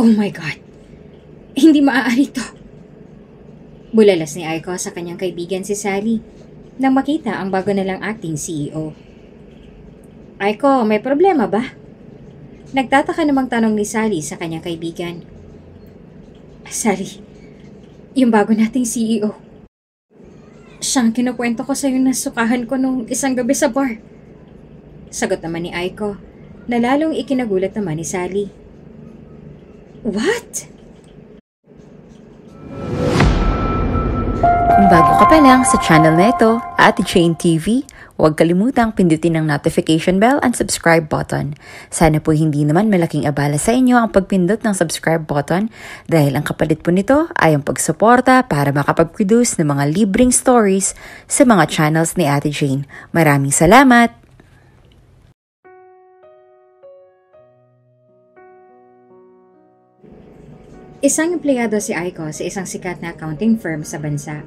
Oh my God! Hindi maaari to. Bulalas ni Aiko sa kanyang kaibigan si Sally nang makita ang bago nilang acting CEO. Aiko, may problema ba? Nagtataka namang tanong ni Sally sa kanyang kaibigan. Sally, yung bago nating CEO. Siyang kinukwento ko sa'yo na sukahan ko nung isang gabi sa bar. Sagot naman ni Aiko, na lalong ikinagulat naman ni Sally. What? Kung bago ka pa lang sa channel na ito, Ate Jane TV, huwag kalimutang pindutin ang notification bell and subscribe button. Sana po hindi naman malaking abala sa inyo ang pagpindot ng subscribe button dahil ang kapalit po nito ay ang pagsuporta para makapag-produce ng mga libreng stories sa mga channels ni Ate Jane. Maraming salamat! Isang empleyado si Aiko sa isang sikat na accounting firm sa bansa.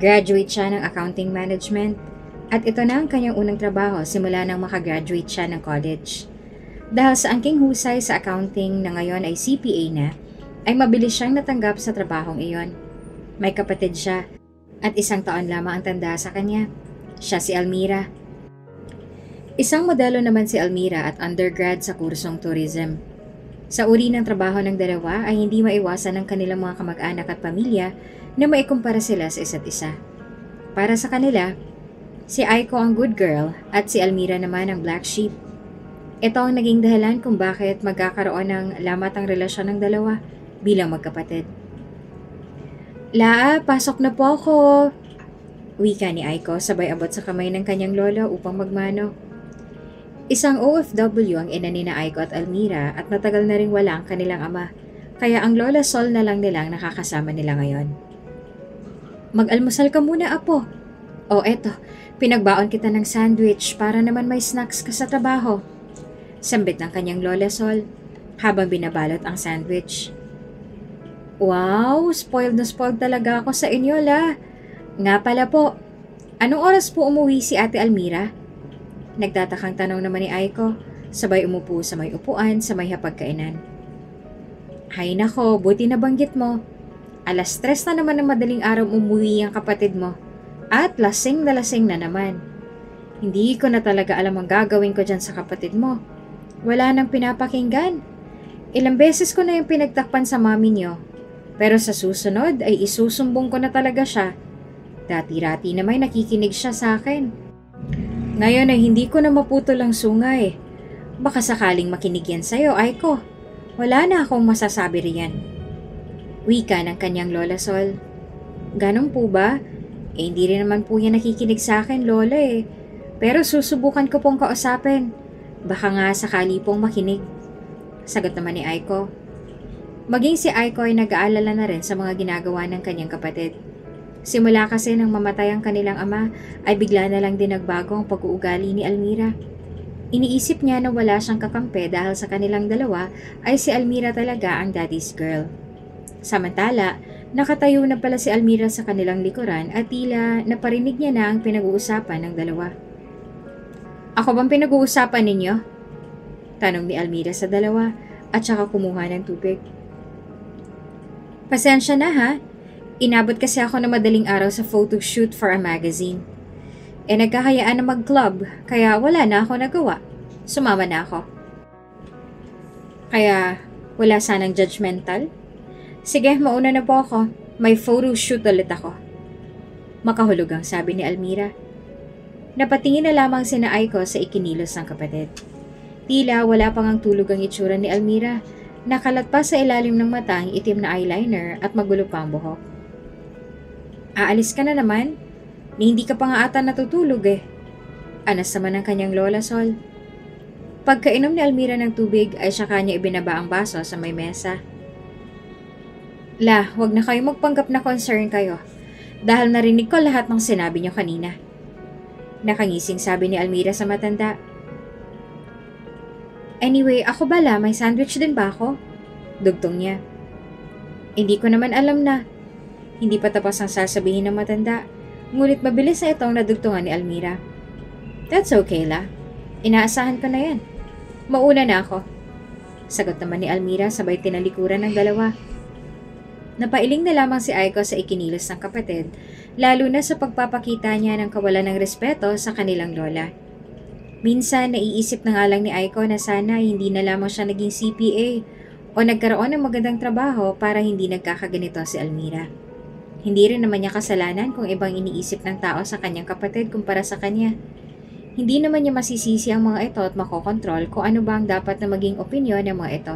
Graduate siya ng accounting management at ito na ang kanyang unang trabaho simula nang makagraduate siya ng college. Dahil sa angking husay sa accounting na ngayon ay CPA na, ay mabilis siyang natanggap sa trabahong iyon. May kapatid siya at 1 taon lamang ang tanda sa kanya. Siya si Almira. Isang modelo naman si Almira at undergrad sa kursong tourism. Sa uri ng trabaho ng dalawa ay hindi maiwasan ng kanilang mga kamag-anak at pamilya na maikumpara sila sa isa't isa. Para sa kanila, si Aiko ang good girl at si Almira naman ang black sheep. Ito ang naging dahilan kung bakit magkakaroon ng lamat ang relasyon ng dalawa bilang magkapatid. Laa, pasok na po ako! Wika ni Aiko sabay abot sa kamay ng kanyang lola upang magmano. Isang OFW ang ina ni na Aiko at Almira at matagal na ring wala ang kanilang ama, kaya ang Lola Sol na lang nilang nakakasama nila ngayon. Mag-almusal ka muna, apo. O eto, pinagbaon kita ng sandwich para naman may snacks ka sa trabaho. Sambit ng kanyang Lola Sol habang binabalot ang sandwich. Wow, spoiled na spoiled talaga ako sa inyo, la. Nga pala po, anong oras po umuwi si Ate Almira? Nagtatakang tanong naman ni Aiko, sabay umupo sa may upuan sa may hapagkainan. Hay nako, buti nabanggit mo. 3:00 na naman ng madaling araw umuwi ang kapatid mo. At lasing na naman. Hindi ko na talaga alam ang gagawin ko dyan sa kapatid mo. Wala nang pinapakinggan. Ilang beses ko na yung pinagtakpan sa mami niyo. Pero sa susunod ay isusumbong ko na talaga siya. Dati-rati na may nakikinig siya sa akin. Ngayon ay hindi ko na maputol ang sungay. Baka sakaling makinig yan sa'yo, Aiko. Wala na akong masasabi riyan. Wika ng kanyang Lola Sol. Ganon po ba? Hindi rin naman po yan nakikinig sa akin, Lola eh. Pero susubukan ko pong kausapin. Baka nga sakali pong makinig. Sagot naman ni Aiko. Maging si Aiko ay nag-aalala na rin sa mga ginagawa ng kanyang kapatid. Simula kasi nang mamatay ang kanilang ama ay bigla na lang din nagbago ang pag-uugali ni Almira. Iniisip niya na wala siyang kakampi dahil sa kanilang dalawa ay si Almira talaga ang daddy's girl. Samantala, nakatayo na pala si Almira sa kanilang likuran at tila naparinig niya na ang pinag-uusapan ng dalawa. Ako bang pinag-uusapan ninyo? Tanong ni Almira sa dalawa at saka kumuha ng tubig. Pasensya na ha. Inabot kasi ako na madaling araw sa photo shoot for a magazine. Nagkahayaan na mag-club, kaya wala na ako nagawa. Sumama na ako. Kaya wala sanang judgmental? Sige, mauna na po ako. May photo shoot ulit ako. Makahulog ang sabi ni Almira. Napatingin na lamang sina Aiko sa ikinilos ng kapatid. Tila wala pang ang tulog ang itsura ni Almira. Nakalat pa sa ilalim ng mata ang itim na eyeliner at magulo pa ang buhok. Aalis ka na naman? Hindi ka pa nga ata natutulog eh. Anas naman ng kanyang Lola Sol. Pagkainom ni Almira ng tubig ay siya kanya ibinaba ang baso sa may mesa. La, wag na kayo magpanggap na concern kayo. Dahil narinig ko lahat ng sinabi niyo kanina. Nakangising sabi ni Almira sa matanda. Anyway, ako bala, may sandwich din ba ako? Dugtong niya. Hindi ko naman alam na. Hindi pa tapos ang sasabihin ng matanda. Ngunit mabilis na itong nadugtungan ni Almira. That's okay la. Inaasahan ko na yan. Mauna na ako. Sagot naman ni Almira sabay tinalikuran ng dalawa. Napailing na lamang si Aiko sa ikinilos ng kapatid, lalo na sa pagpapakita niya ng kawalan ng respeto sa kanilang lola. Minsan naiisip na nga lang ni Aiko na sana hindi na lamang siya naging CPA o nagkaroon ng magandang trabaho para hindi nagkakaganito si Almira. Hindi rin naman niya kasalanan kung ibang iniisip ng tao sa kanyang kapatid kumpara sa kanya. Hindi naman niya masisisi ang mga ito at makokontrol kung ano ba ang dapat na maging opinyon ng mga ito.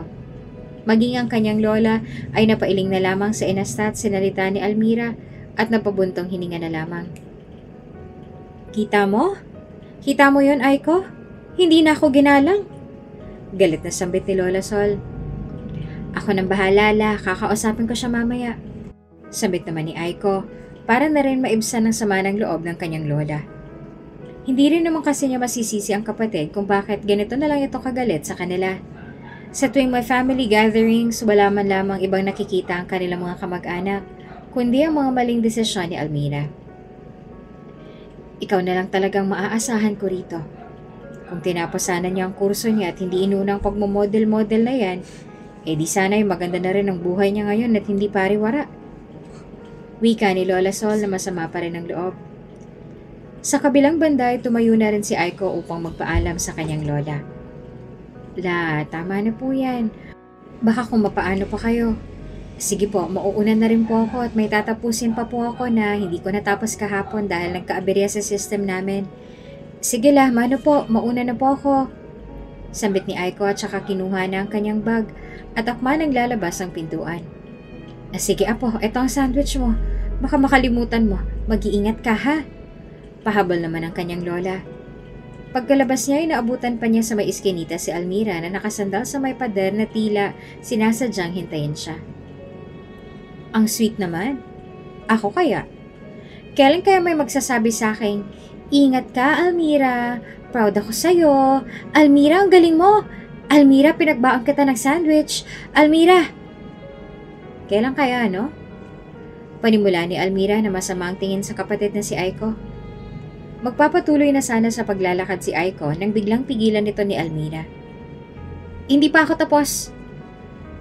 Maging ang kanyang lola ay napailing na lamang sa inastat sinalita ni Almira at napabuntong hininga na lamang. Kita mo? Kita mo yon, Aiko? Hindi na ako ginalang. Galit na sambit ni Lola Sol. Ako nang bahala, La. Kakausapin ko siya mamaya. Sambit naman ni Aiko para na rin maibsan ng sama ng loob ng kanyang lola. Hindi rin naman kasi niya masisisi ang kapatid kung bakit ganito na lang ito kagalit sa kanila. Sa tuwing may family gatherings, wala man lamang ibang nakikita ang kanilang mga kamag-anak, kundi ang mga maling desisyon ni Almira. Ikaw na lang talagang maaasahan ko rito. Kung tinapos sana niya ang kurso niya at hindi inunang pagmamodel-model na yan, di sana'y maganda na rin ang buhay niya ngayon at hindi pariwara. Wika ni Lola Sol na masama pa rin ang loob. Sa kabilang banda ay tumayo na rin si Aiko upang magpaalam sa kanyang lola. La, tama na po yan. Baka kung mapaano pa kayo. Sige po, mauunan na rin po ako at may tatapusin pa po ako na hindi ko natapos kahapon dahil nagkaaberya sa system namin. Sige la, mano po, mauna na po ako. Sambit ni Aiko at saka kinuha na ang kanyang bag at akma nang lalabas ang pintuan. Sige apo, eto ang sandwich mo. Baka makalimutan mo, mag-iingat ka ha. Pahabol naman ang kanyang lola. Pagkalabas niya ay naabutan pa niya sa may iskinita si Almira na nakasandal sa may pader na tila sinasadyang hintayin siya. Ang sweet naman. Ako kaya? Kailan kaya may magsasabi sa akin, ingat ka Almira, proud ako sa'yo. Almira, ang galing mo. Almira, pinagbaon kita ng sandwich. Almira! Kailan kaya, no? Panimula ni Almira na masama ang tingin sa kapatid na si Aiko. Magpapatuloy na sana sa paglalakad si Aiko nang biglang pigilan nito ni Almira. Hindi pa ako tapos.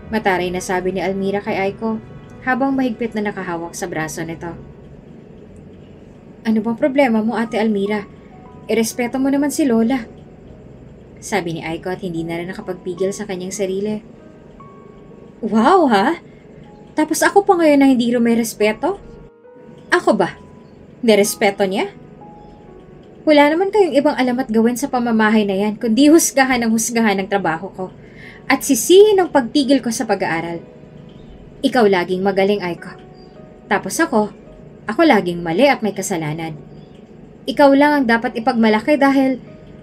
Mataray na sabi ni Almira kay Aiko habang mahigpit na nakahawak sa braso nito. Ano bang problema mo, Ate Almira? Irespeto mo naman si Lola. Sabi ni Aiko at hindi na rin nakapagpigil sa kanyang sarili. Wow ha? Tapos ako pa ngayon na hindi rin may respeto? Ako ba? Nirespeto niya? Wala naman kayong ibang alam at gawin sa pamamahay na yan kundi husgahan ng trabaho ko at sisihin ang pagtigil ko sa pag-aaral. Ikaw laging magaling, Aiko. Tapos ako laging mali at may kasalanan. Ikaw lang ang dapat ipagmalaki dahil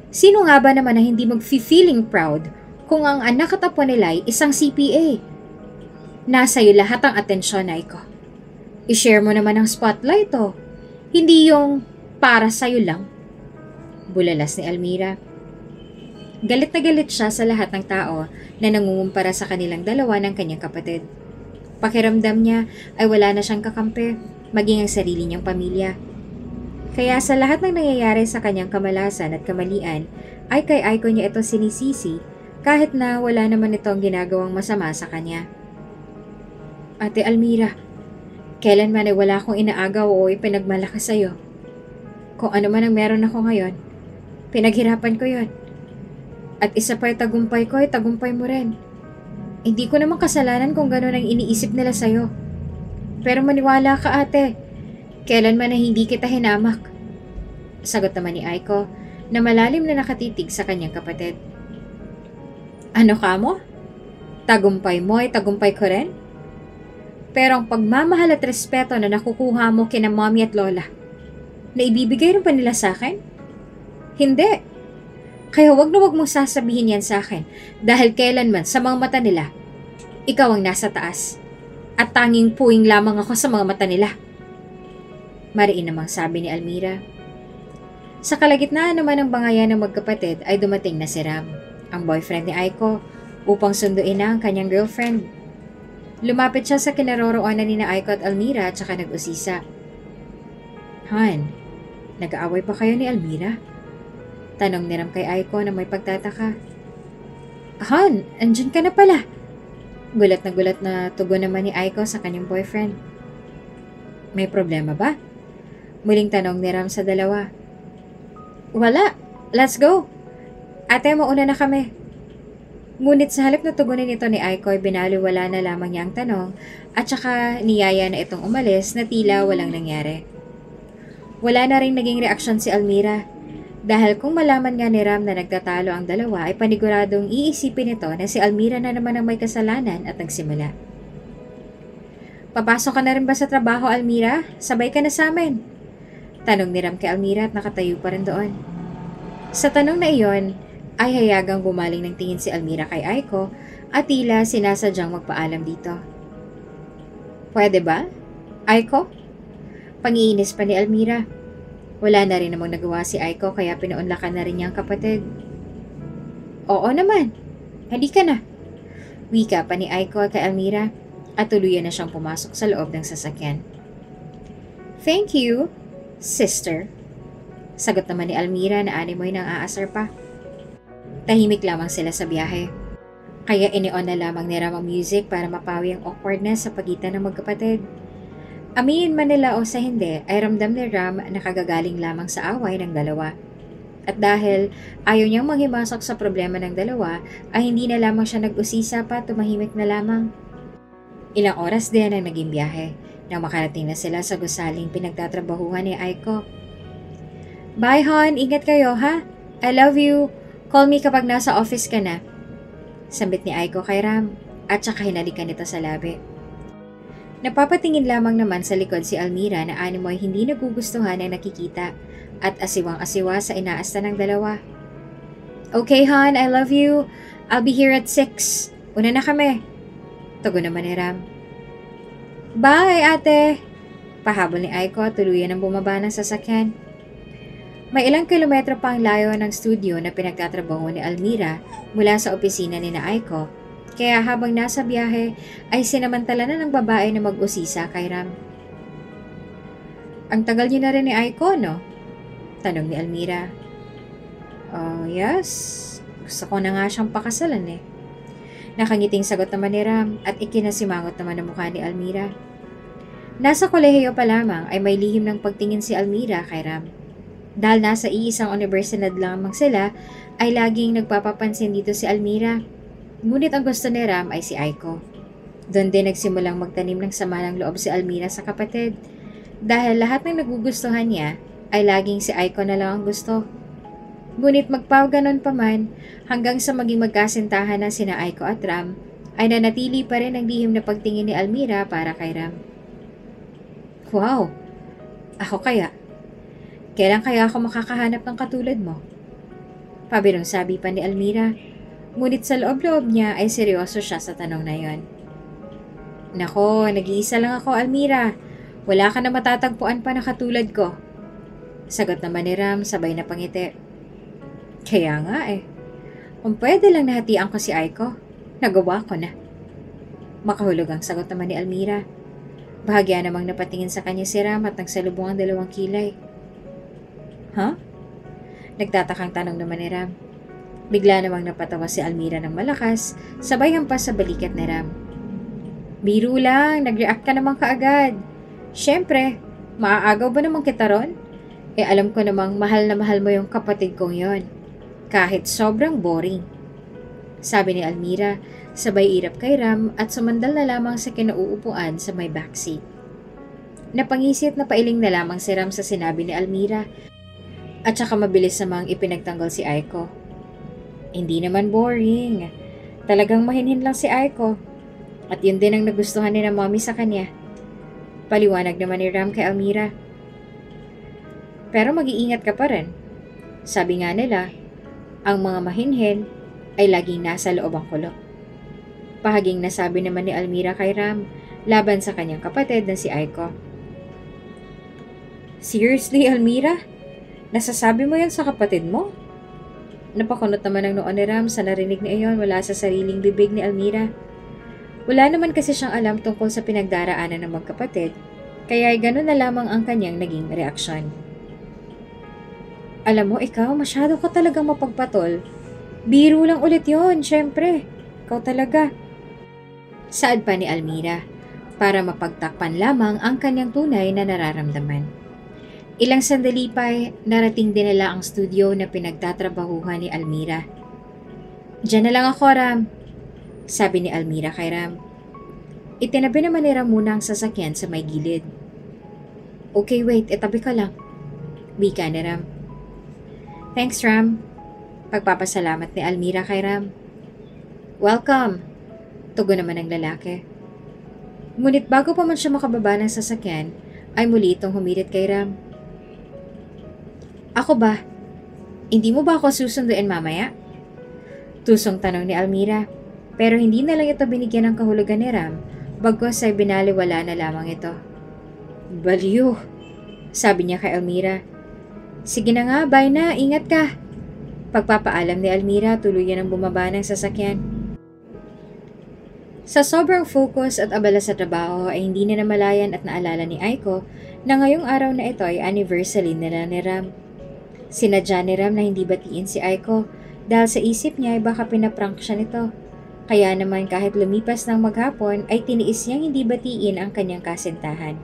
sino nga ba naman na hindi mag-feeling proud kung ang anak at apo nila ay isang CPA? Nasa iyo lahat ang atensyon, Aiko. I-share mo naman ang spotlight, oh. Hindi yung para sa'yo lang. Bulalas ni Almira. Galit na galit siya sa lahat ng tao na nangungumpara sa kanilang dalawa ng kanyang kapatid. Pakiramdam niya ay wala na siyang kakampi, maging ang sarili niyang pamilya. Kaya sa lahat ng nangyayari sa kanyang kamalasan at kamalian, ay kay Aiko niya ito sinisisi kahit na wala naman itong ginagawang masama sa kanya. Ate Almira, kailanman ay wala akong inaagaw o ipinagmalakas sa'yo. Kung ano man ang meron ako ngayon, pinaghirapan ko yon. At isa pa tagumpay ko ay tagumpay mo rin. Hindi ko naman kasalanan kung gano'n ang iniisip nila sa'yo. Pero maniwala ka ate, kailanman na hindi kita hinamak. Sagot naman ni Aiko na malalim na nakatitig sa kanyang kapatid. Ano ka mo? Tagumpay mo ay tagumpay ko rin? Pero ang pagmamahal at respeto na nakukuha mo kina mommy at lola, na ibibigay rin pa nila sa akin? Hindi. Kaya wag na wag mong sasabihin yan sa akin dahil kailanman sa mga mata nila, ikaw ang nasa taas at tanging puwing lamang ako sa mga mata nila. Mariin namang sabi ni Almira. Sa kalagitnaan naman ng bangayan ng magkapatid ay dumating na si Ram, ang boyfriend ni Aiko, upang sunduin na ang kanyang girlfriend. Lumapit siya sa kinaroroonan ni na Aiko at Almira at saka nag-usisa. Han, nag-aaway pa kayo ni Almira? Tanong ni Ram kay Aiko na may pagtataka. Han, andyan ka na pala. Gulat na tugon naman ni Aiko sa kanyang boyfriend. May problema ba? Muling tanong ni Ram sa dalawa. Wala, let's go. Ate, mauna na kami. Ngunit sa halip na tugunin ito ni Aiko ay binaliwala na lamang niya ang tanong at saka niyaya na itong umalis na tila walang nangyari. Wala na rin naging reaksyon si Almira dahil kung malaman nga ni Ram na nagtatalo ang dalawa ay paniguradong iisipin nito na si Almira na naman ang may kasalanan at nagsimula. Papasok ka na rin ba sa trabaho, Almira? Sabay ka na sa amin. Tanong ni Ram kay Almira at nakatayo pa rin doon. Sa tanong na iyon, ay hayagang gumaling ng tingin si Almira kay Aiko at tila sinasadyang magpaalam dito. Pwede ba? Aiko? Pangiinis pa ni Almira. Wala na rin namang nagawa si Aiko kaya pinaunlakan na rin niyang kapatid. Oo naman. Halika na. Wika pa ni Aiko kay Almira at tuluyan na siyang pumasok sa loob ng sasakyan. Thank you, sister. Sagot naman ni Almira na animoy nang aasar pa. Tahimik lamang sila sa biyahe. Kaya inion na lamang ni Ram ang music para mapawi ang awkwardness sa pagitan ng magkapatid. Aminin man nila o sa hindi ay ramdam ni Ram na kagagaling lamang sa away ng dalawa. At dahil ayaw niyang maghimasok sa problema ng dalawa ay hindi na lamang siya nag-usisa pa, tumahimik na lamang. Ilang oras din ang naging biyahe nang makarating na sila sa gusaling pinagtatrabahuhan ni Aiko. Bye hon, ingat kayo ha? I love you. Call me kapag nasa office ka na. Sambit ni Aiko kay Ram at saka hinalikan nito sa labi. Napapatingin lamang naman sa likod si Almira na animoy hindi nagugustuhan ang nakikita at asiwang-asiwa sa inaasta ng dalawa. Okay hon, I love you. I'll be here at 6. Una na kami. Tugon naman ni Ram. Bye ate. Pahabol ni Aiko at tuluyan ang bumaba ng sasakyan. May ilang kilometro pa ang layo ng studio na pinagtatrabaho ni Almira mula sa opisina ni Aiko, kaya habang nasa biyahe ay sinamantala na ng babae na mag-usisa kay Ram. Ang tagal niyo na rin ni Aiko, no? Tanong ni Almira. Oh, yes. Gusto ko na nga siyang pakasalan eh. Nakangiting sagot naman ni Ram at ikinasimangot naman ang mukha ni Almira. Nasa kolehiyo pa lamang ay may lihim ng pagtingin si Almira kay Ram. Dahil nasa iisang universidad lamang sila, ay laging nagpapapansin dito si Almira. Ngunit ang gusto ni Ram ay si Aiko. Doon din nagsimulang magtanim ng sama ng loob si Almira sa kapatid. Dahil lahat ng nagugustuhan niya, ay laging si Aiko na lang ang gusto. Ngunit magpaganon pa man, hanggang sa maging magkasintahan na sina Aiko at Ram, ay nanatili pa rin ang lihim na pagtingin ni Almira para kay Ram. Wow! Ako kaya? Kailan kaya ako makakahanap ng katulad mo? Pabirong sabi pa ni Almira, ngunit sa loob-loob niya ay seryoso siya sa tanong na yon. Nako, nag-iisa lang ako, Almira. Wala ka na matatagpuan pa na katulad ko. Sagot naman ni Ram sabay na pangiti. Kaya nga eh. Kung pwede lang nahatian ko si Aiko, nagawa ko na. Makahulog ang sagot naman ni Almira. Bahagya namang napatingin sa kanya si Ram at nagsalubong ang dalawang kilay. Huh? Nagtatakang tanong naman ni Ram. Bigla namang napatawa si Almira ng malakas, sabay hampas sa balikat ni Ram. Biro lang, nag-react ka naman kaagad. Siyempre, maaagaw ba naman kita ron? Eh alam ko namang mahal na mahal mo yung kapatid kong yon. Kahit sobrang boring. Sabi ni Almira, sabay irap kay Ram at sumandal na lamang sa kinauupuan sa may backseat. Napangisit na pailing na lamang si Ram sa sinabi ni Almira. At saka mabilis namang ipinagtanggol si Aiko. Hindi naman boring. Talagang mahinhin lang si Aiko. At yun din ang nagustuhan ni na mommy sa kanya. Paliwanag naman ni Ram kay Almira. Pero mag-iingat ka pa rin. Sabi nga nila, ang mga mahinhin ay laging nasa loob ang kulo. Pahaging nasabi naman ni Almira kay Ram laban sa kanyang kapatid na si Aiko. Seriously, Almira? Nasasabi mo yan sa kapatid mo? Napakunot naman ang noon ni Ram sa narinig na iyon wala sa sariling bibig ni Almira. Wala naman kasi siyang alam tungkol sa pinagdaraanan ng magkapatid, kaya ay gano'n na lamang ang kanyang naging reaksyon. Alam mo, ikaw, masyado ka talagang mapagpatol. Biro lang ulit yon, syempre. Ikaw talaga. Saad pa ni Almira, para mapagtakpan lamang ang kanyang tunay na nararamdaman. Ilang sandali pa'y narating din nila ang studio na pinagtatrabahuhan ni Almira. Diyan na lang ako, Ram, sabi ni Almira kay Ram. Itinabi naman ni Ram muna ang sasakyan sa may gilid. Okay, wait, itabi ka lang, wika ni Ram. Thanks, Ram, pagpapasalamat ni Almira kay Ram. Welcome, tugon naman ng lalaki. Ngunit bago pa man siya makababa ng sasakyan, ay muli itong humirit kay Ram. Ako ba? Hindi mo ba ako susunduin mamaya? Tusong tanong ni Almira, pero hindi na lang ito binigyan ng kahulugan ni Ram, bagkus ay binaliwala na lamang ito. Baliw, sabi niya kay Almira. Sige na nga, bye na, ingat ka. Pagpapaalam ni Almira, tuluyan ang bumaba ng sasakyan. Sa sobrang focus at abala sa trabaho ay hindi na namalayan at naalala ni Aiko na ngayong araw na ito ay anniversary nila ni Ram. Sinadya ni Ram na hindi batiin si Aiko dahil sa isip niya ay baka pinaprank siya nito. Kaya naman kahit lumipas ng maghapon ay tiniis niyang hindi batiin ang kanyang kasintahan.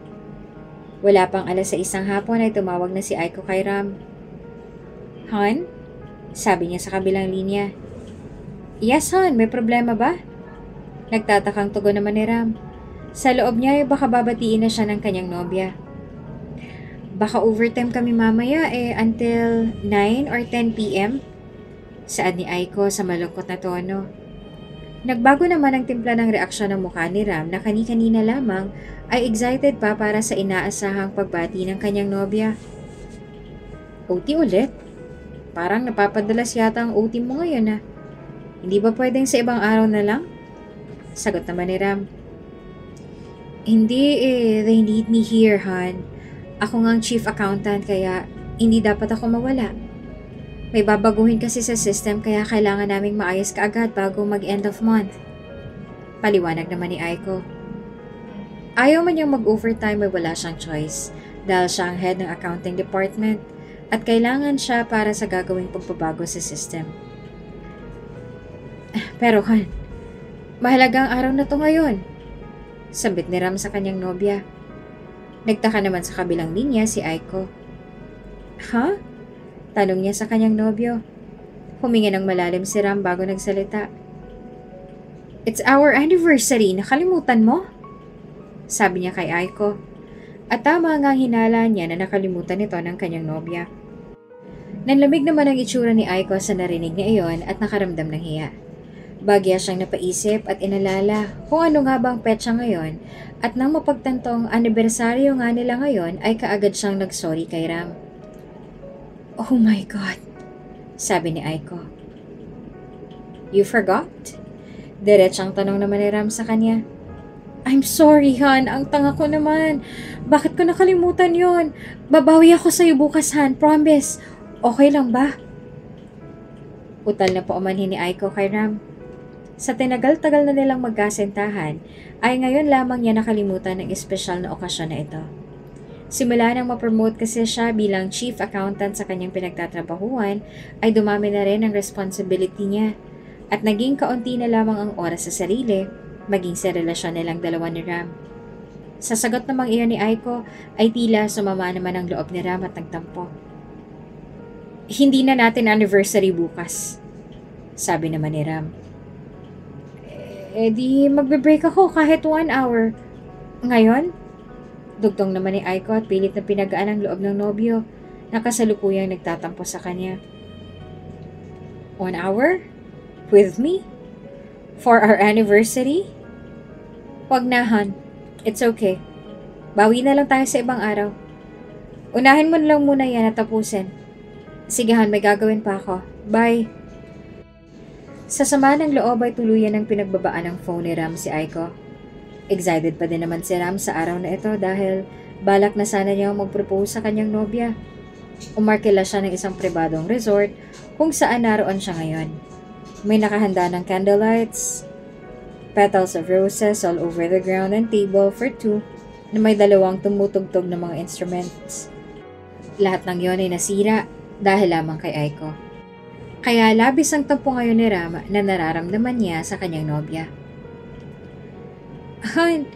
Wala pang 6:00 hapon ay tumawag na si Aiko kay Ram. Han? Sabi niya sa kabilang linya. Yes, Han, may problema ba? Nagtatakang tugon naman ni Ram. Sa loob niya ay baka babatiin na siya ng kanyang nobya. Baka overtime kami mamaya until 9 or 10 p.m. Saad ni Aiko sa malungkot na tono. Nagbago naman ang timpla ng reaksyon ng mukha ni Ram na kani-kanina lamang ay excited pa para sa inaasahang pagbati ng kanyang nobya. OT ulit? Parang napapadalas yata ang OT mo ngayon . Hindi ba pwedeng sa ibang araw na lang? Sagot naman ni Ram. Hindi they need me here, Han. Ako nga ang chief accountant kaya hindi dapat ako mawala. May babaguhin kasi sa system kaya kailangan naming maayos kaagad bago mag-end of month. Paliwanag naman ni Aiko. Ayaw man niyang mag-overtime ay wala siyang choice dahil siya ang head ng accounting department at kailangan siya para sa gagawing pagbabago sa system. Pero Han, mahalagang araw na to ngayon, sambit ni Ram sa kanyang nobya. Nagtaka naman sa kabilang linya si Aiko. Ha? Tanong niya sa kanyang nobyo. Huminga ng malalim si Ram bago nagsalita. It's our anniversary, nakalimutan mo? Sabi niya kay Aiko. At tama nga hinala niya na nakalimutan ito ng kanyang nobya. Nanlamig naman ang itsura ni Aiko sa narinig niya iyon at nakaramdam ng hiya. Bagya siyang napaisip at inalala kung ano nga bang petsa ngayon at nang mapagtantong anibersaryo nga nila ngayon ay kaagad siyang nagsorry kay Ram. Oh my God, sabi ni Aiko. You forgot? Diretsang tanong naman ni Ram sa kanya. I'm sorry, Han. Ang tanga ko naman. Bakit ko nakalimutan yon? Babawi ako sa'yo bukas, Han. Promise. Okay lang ba? Utal na po umanhin ni Aiko kay Ram. Sa tinagal-tagal na nilang magkasintahan, ay ngayon lamang niya nakalimutan ang espesyal na okasyon na ito. Simula nang ma-promote kasi siya bilang chief accountant sa kanyang pinagtatrabahuan, ay dumami na rin ang responsibility niya at naging kaunti na lamang ang oras sa sarili, maging sa relasyon nilang dalawa ni Ram. Sa sagot namang iyon ni Aiko, ay tila sumama naman ang loob ni Ram at nagtampo. Hindi na natin anniversary bukas, sabi naman ni Ram. Di magbe-break ako kahit 1 hour. Ngayon? Dugtong naman ni Aiko at pilit na pinagaan ang loob ng nobyo na kasalukuyang nagtatampo sa kanya. 1 hour? With me? For our anniversary? Wag na, Han. It's okay. Bawi na lang tayo sa ibang araw. Unahin mo na lang muna yan at tapusin. Sige, Han, may gagawin pa ako. Bye. Sa sama ng loob ay tuluyan ng pinagbabaan ng phone ni Ram si Aiko. Excited pa din naman si Ram sa araw na ito dahil balak na sana niya mag-propose sa kanyang nobya. Umarkila siya ng isang pribadong resort kung saan naroon siya ngayon. May nakahanda ng candlelights, petals of roses all over the ground and table for 2 na may 2 tumutugtog na mga instruments. Lahat ng yon ay nasira dahil lamang kay Aiko. Kaya labis ang tampo ngayon ni Ram na nararamdaman niya sa kanyang nobya. Han,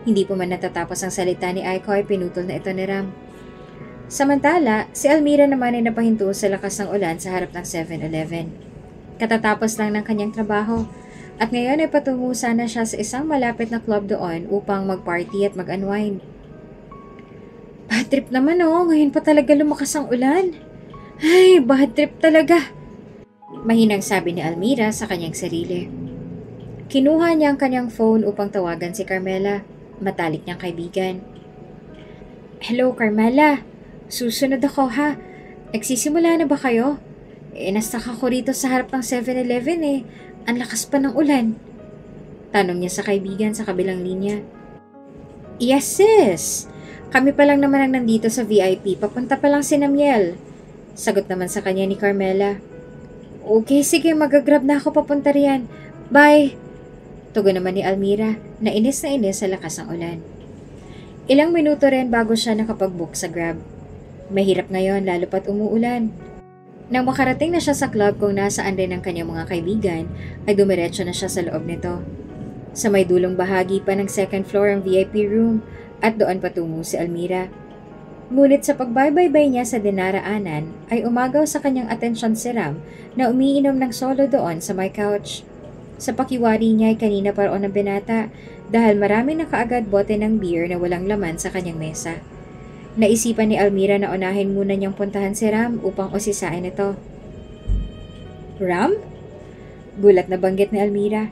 hindi pa man natatapos ang salita ni Aiko ay pinutol na ito ni Ram. Samantala, si Almira naman ay napahinto sa lakas ng ulan sa harap ng 7-Eleven. Katatapos lang ng kanyang trabaho at ngayon ay patungo sana siya sa isang malapit na club doon upang mag-party at mag-unwind. Bad trip naman ngayon pa talaga lumakas ang ulan. Ay, bad trip talaga. Mahinang sabi ni Almira sa kanyang sarili. Kinuha niya ang kanyang phone upang tawagan si Carmela, matalik niyang kaibigan. Hello Carmela, susunod ako ha. Nagsisimula na ba kayo? Nastak ako rito sa harap ng 7-Eleven Ang lakas pa ng ulan. Tanong niya sa kaibigan sa kabilang linya. Yes sis, kami pa lang naman ang nandito sa VIP, papunta pa lang si Namiel. Sagot naman sa kanya ni Carmela. Okay, sige, magagrab na ako papunta riyan. Bye! Tugon naman ni Almira na inis sa lakas ng ulan. Ilang minuto rin bago siya nakapag-book sa Grab. Mahirap ngayon lalo pat umuulan. Nang makarating na siya sa club kung nasaan rin ang kanyang mga kaibigan, ay dumiretso na siya sa loob nito. Sa may dulong bahagi pa ng second floor ang VIP room at doon patungo si Almira. Ngunit sa pagbaybay niya sa dinaraanan ay umagaw sa kanyang atensyon si Ram na umiinom ng solo doon sa may couch. Sa pakiwari niya ay kanina pa roon ang binata dahil marami na kaagad bote ng beer na walang laman sa kanyang mesa. Naisipan ni Almira na unahin muna niyang puntahan si Ram upang usisain ito. Ram? Gulat na banggit ni Almira.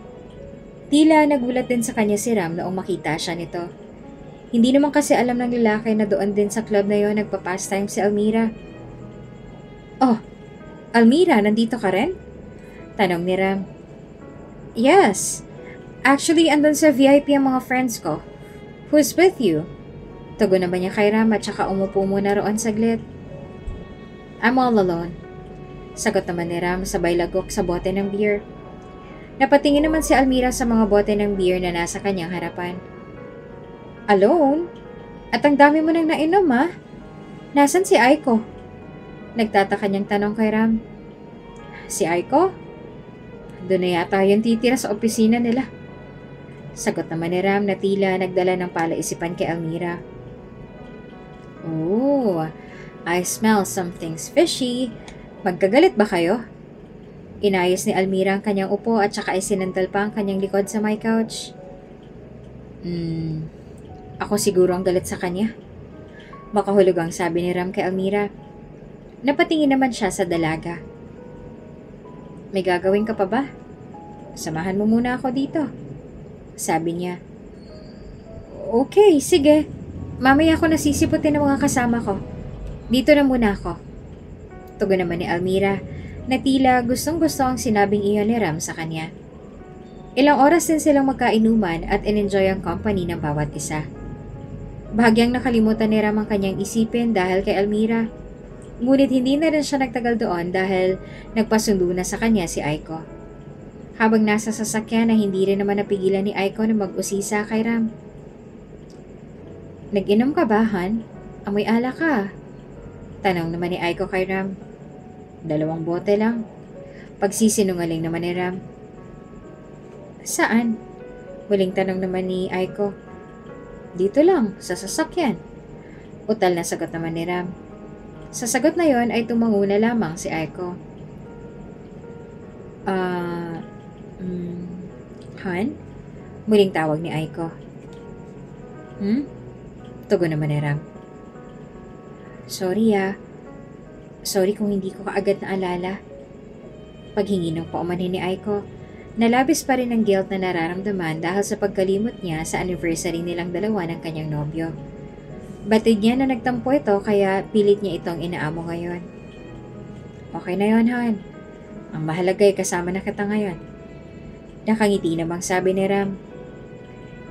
Tila nagulat din sa kanya si Ram noong makita siya nito. Hindi naman kasi alam ng lalaki na doon din sa club na yon nagpa-pastime si Almira. Oh, Almira, nandito ka rin? Tanong ni Ram. Yes. Actually, andun sa VIP ang mga friends ko. Who's with you? Tugon naman niya kay Ram at saka umupo muna roon saglit. I'm all alone. Sagot naman ni Ram sabay lagok sa bote ng beer. Napatingin naman si Almira sa mga bote ng beer na nasa kanyang harapan. Alone? At ang dami mo nang nainom Nasaan si Aiko? Nagtataka niyang tanong kay Ram. Si Aiko? Doon na yata yung titira sa opisina nila. Sagot naman ni Ram na tila nagdala ng palaisipan kay Almira. Oh, I smell something's fishy. Magkagalit ba kayo? Inayos ni Almira ang kanyang upo at saka isinandal pa ang kanyang likod sa my couch. Ako siguro ang galit sa kanya. Makahulog ang sabi ni Ram kay Almira. Napatingin naman siya sa dalaga. May gagawin ka pa ba? Samahan mo muna ako dito. Sabi niya. Okay, sige. Mamaya ako nasisiputin ng mga kasama ko. Dito na muna ako. Tugon naman ni Almira na tila gustong-gusto ang sinabing iyon ni Ram sa kanya. Ilang oras din silang magkainuman at in-enjoy ang company ng bawat isa. Bahagyang nakalimutan ni Ram ang kanyang isipin dahil kay Almira. Ngunit hindi na rin siya nagtagal doon dahil nagpasundo na sa kanya si Aiko. Habang nasa sasakyan na hindi rin naman napigilan ni Aiko na mag-usisa kay Ram. Nag-inom ka ba, Han? Amoy ala ka. Tanong naman ni Aiko kay Ram. 2 bote lang. Pagsisinungaling naman ni Ram. Saan? Muling tanong naman ni Aiko. Dito lang, sa sasakyan. Utal na sagot naman ni Ram. Sa sagot na yon ay tumango na lamang si Aiko. Han? Muling tawag ni Aiko. Tugon naman ni Ram. Sorry Sorry kung hindi ko kaagad naalala. Paghingi ng paumanhin ni Aiko, nalabis pa rin ang guilt na nararamdaman dahil sa pagkalimot niya sa anniversary nilang dalawa ng kanyang nobyo. Batid niya na nagtampo ito kaya pilit niya itong inaamo ngayon. Okay na yon, Han. Ang mahalaga ay kasama na kita ngayon. Nakangiti namang sabi ni Ram.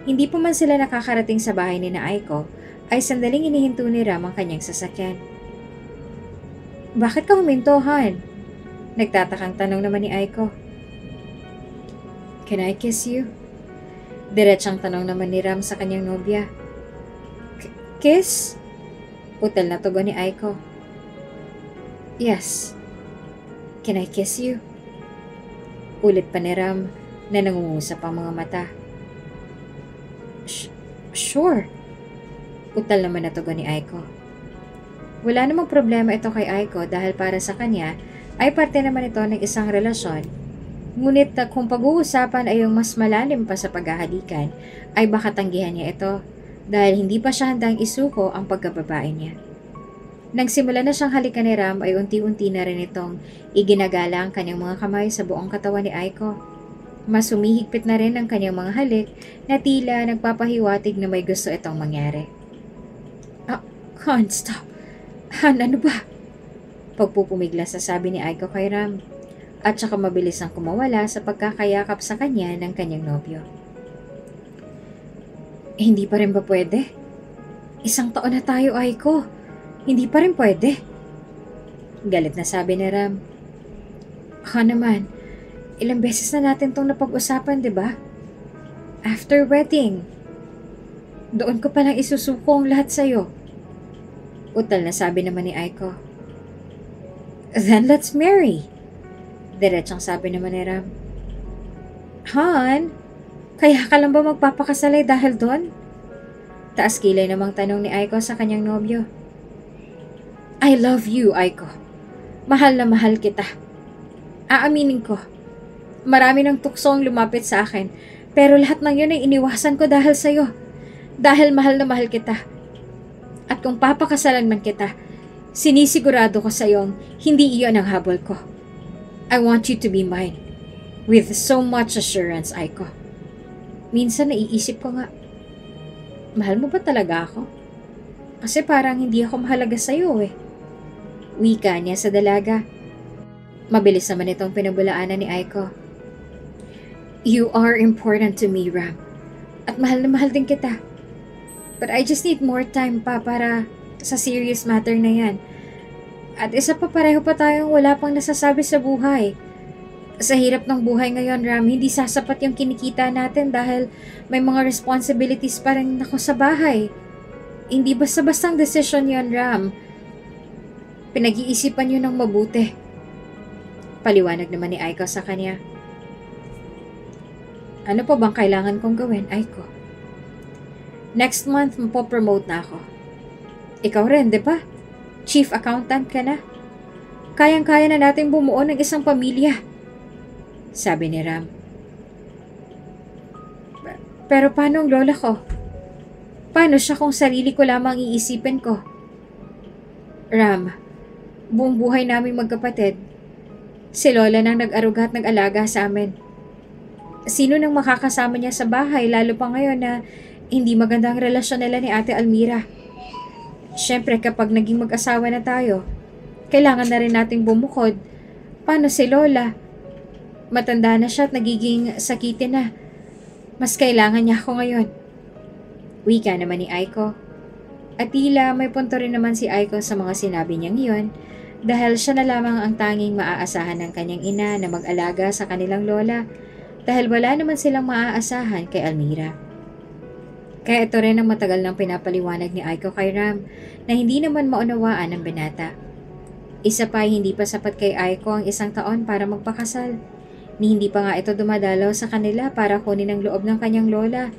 Hindi pa man sila nakakarating sa bahay ni na Aiko, ay sandaling inihinto ni Ram ang kanyang sasakyan. Bakit ka huminto, Han? Nagtatakang tanong naman ni Aiko. Can I kiss you? Diretsang tanong naman ni Ram sa kanyang nobya. Kiss? Utal na tugon ni Aiko. Yes. Can I kiss you? Ulit pa ni Ram na nangungusap ang mga mata. Sure. Utal naman na tugon ni Aiko. Wala namang problema ito kay Aiko dahil para sa kanya ay parte naman ito ng isang relasyon. Ngunit kung pag-uusapan ay yung mas malalim pa sa paghahalikan, ay baka tanggihan niya ito dahil hindi pa siya handang isuko ang pagkababae niya. Nang simula na siyang halikan ni Ram ay unti-unti na rin itong iginagala ang kanyang mga kamay sa buong katawan ni Aiko. Mas humihigpit na rin ang kanyang mga halik na tila nagpapahiwatig na may gusto itong mangyari. Han, stop! Han, ano ba? Pagpupumiglas sa sabi ni Aiko kay Ram at saka mabilis ang kumawala sa pagkakayakap sa kanya ng kanyang nobyo. Hindi pa rin ba pwede? 1 taon na tayo, Aiko. Hindi pa rin pwede. Galit na sabi ni Ram. Naman, ilang beses na natin tong napag-usapan, di ba? After wedding. Doon ko palang isusuko ang lahat sa'yo. Utal na sabi naman ni Aiko. Then let's marry. Diretsang sabi naman ni Ram. Han, kaya ka lang ba magpapakasalay dahil doon? Taas kilay namang tanong ni Aiko sa kanyang nobyo. I love you, Aiko. Mahal na mahal kita. Aaminin ko. Marami ng tuksong lumapit sa akin, pero lahat ng yun ay iniwasan ko dahil sa'yo. Dahil mahal na mahal kita. At kung papakasalan man kita, sinisigurado ko sa iyong hindi iyon ang habol ko. I want you to be mine. With so much assurance, Aiko. Minsan naiisip ko nga, mahal mo ba talaga ako? Kasi parang hindi ako mahalaga sa iyo eh. Wika niya sa dalaga. Mabilis naman itong pinabulaanan ni Aiko. You are important to me, Ram. At mahal na mahal din kita. But I just need more time pa para sa serious matter na yan. At isa pa, pareho pa tayong wala pang nasasabi sa buhay. Sa hirap ng buhay ngayon, Ram, hindi sasapat yung kinikita natin dahil may mga responsibilities pa rin ako sa bahay. Hindi basta-bastang decision yon, Ram. Pinag-iisipan yun ng mabuti. Paliwanag naman ni Aiko sa kanya. Ano pa bang kailangan kong gawin, Aiko? Next month, mapopromote na ako. Ikaw rin, di ba? Chief accountant ka na. Kayang-kaya na natin bumuo ng isang pamilya. Sabi ni Ram. Pero paano ang lola ko? Paano siya kung sarili ko lamang iisipin ko? Ram, buong buhay naming magkapatid, si lola nang nag-aruga at nag-alaga sa amin. Sino nang makakasama niya sa bahay lalo pa ngayon na hindi magandang relasyon nila ni Ate Almira? Siyempre kapag naging mag-asawa na tayo, kailangan na rin nating bumukod. Paano si Lola? Matanda na siya at nagiging sakitin na. Mas kailangan niya ako ngayon. Wika naman ni Aiko. At tila may punto rin naman si Aiko sa mga sinabi niyang iyon dahil siya na lamang ang tanging maaasahan ng kanyang ina na mag-alaga sa kanilang lola dahil wala naman silang maaasahan kay Almira. Kaya ito rin ang matagal nang pinapaliwanag ni Aiko kay Ram na hindi naman maunawaan ng binata. Isa pa ay hindi pa sapat kay Aiko ang 1 taon para magpakasal. Ni hindi pa nga ito dumadalaw sa kanila para kunin ang loob ng kanyang lola.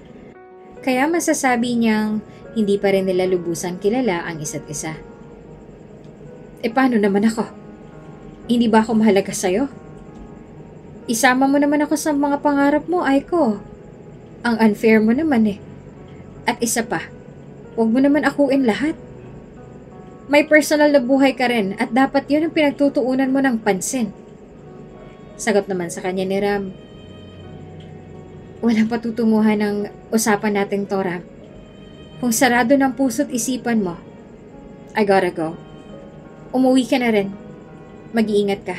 Kaya masasabi niyang hindi pa rin nila lubusan kilala ang isa't isa. Paano naman ako? Hindi ba ako mahalaga sa'yo? Isama mo naman ako sa mga pangarap mo, Aiko. Ang unfair mo naman eh. At isa pa, huwag mo naman akuin lahat. May personal na buhay ka rin at dapat yun ang pinagtutuunan mo ng pansin. Sagot naman sa kanya ni Ram. Walang patutunguhan ng usapan nating to, Ram. Kung sarado ng puso't isipan mo, I gotta go. Umuwi ka na rin. Mag-iingat ka.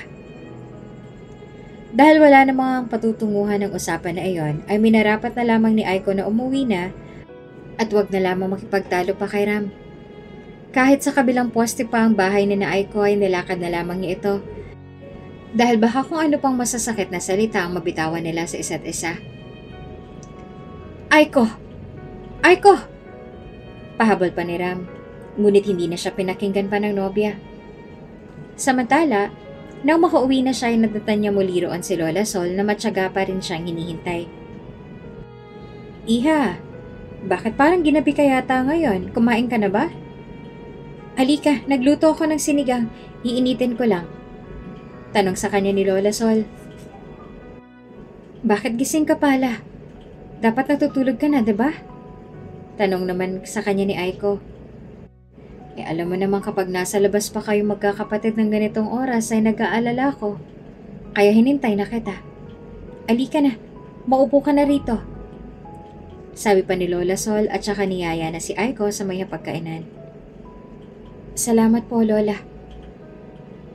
Dahil wala namang patutunguhan ng usapan na iyon, ay minarapat na lamang ni Aiko na umuwi na at wag na lamang makipagtalo pa kay Ram. Kahit sa kabilang poste pa ang bahay ni na Aiko ay nilakad na lamang niya ito. Dahil baka kung ano pang masasakit na salita ang mabitawan nila sa isa't isa. Aiko! Aiko! Pahabol pa ni Ram, ngunit hindi na siya pinakinggan pa ng nobya. Samantala, Nang makauwi na siya ay nadatnan niya muli roon si Lola Sol na matyaga pa rin siyang hinihintay. Iha, bakit parang ginabi ka yata ngayon? Kumain ka na ba? Halika, nagluto ako ng sinigang. Iinitin ko lang. Tanong sa kanya ni Lola Sol. Bakit gising ka pala? Dapat natutulog ka na, diba? Tanong naman sa kanya ni Aiko. Alam mo naman kapag nasa labas pa kayo magkakapatid ng ganitong oras ay nag-aalala ko. Kaya hinintay na kita. Halika na, maupo ka na rito. Sabi pa ni Lola Sol at saka ni Yaya na si Aiko sa may hapagkainan. Salamat po, Lola.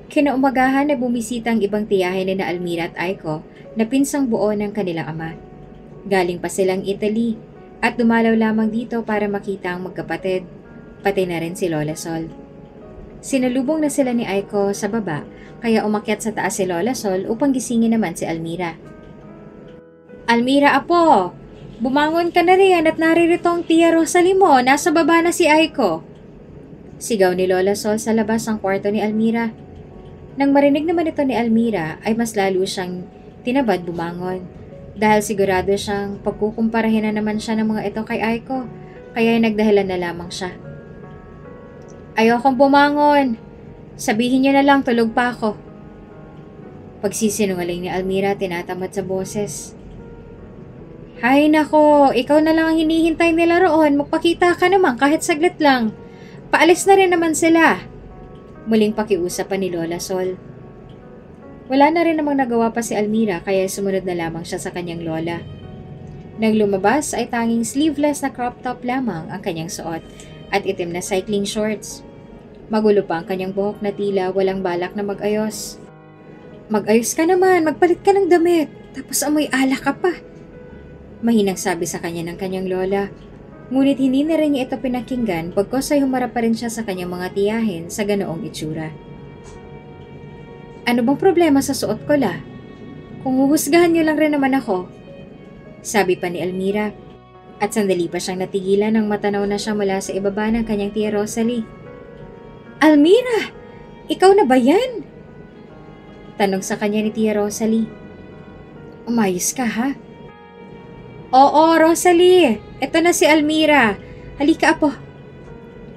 Kinaumagahan na bumisita ang ibang tiyahin ni na Almira at Aiko na pinsang buo ng kanilang ama. Galing pa silang Italy at dumalaw lamang dito para makita ang magkapatid, pati na rin si Lola Sol. Sinalubong na sila ni Aiko sa baba kaya umakyat sa taas si Lola Sol upang gisingin naman si Almira. Almira, apo! Bumangon ka na rin at naririto ang Tia Rosalie mo, nasa baba na si Aiko. Sigaw ni Lola Sol sa labas ng kwarto ni Almira. Nang marinig naman ito ni Almira ay mas lalo siyang tinabad bumangon. Dahil sigurado siyang pagkukumparahin na naman siya ng mga ito kay Aiko, kaya ay nagdahilan na lamang siya. Ayokong bumangon. Sabihin niyo na lang tulog pa ako. Pagsisinungaling ni Almira tinatamad sa boses. Hay nako, ikaw na lang ang hinihintay nila roon. Magpakita ka naman kahit saglit lang. Paalis na rin naman sila. Muling pakiusap pa ni Lola Sol. Wala na rin namang nagawa pa si Almira kaya sumunod na lamang siya sa kanyang lola. Nang lumabas ay tanging sleeveless na crop top lamang ang kanyang suot at itim na cycling shorts. Magulo pa ang kanyang buhok na tila walang balak na mag-ayos. Mag-ayos ka naman, magpalit ka ng damit, tapos amoy alak ka pa. Mahinang sabi sa kanya ng kanyang lola. Ngunit hindi na rin niya ito pinakinggan pagkos ay humarap pa rin siya sa kanyang mga tiyahin sa ganoong itsura. Ano bang problema sa suot ko la? Kung huhusgahan niyo lang rin naman ako. Sabi pa ni Almira. At sandali pa siyang natigilan nang matanaw na siya mula sa ibaba ng kanyang Tia Rosalie. Almira! Ikaw na ba yan? Tanong sa kanya ni Tia Rosalie. Umayos ka ha? Oo, Rosalie. Ito na si Almira. Halika apo.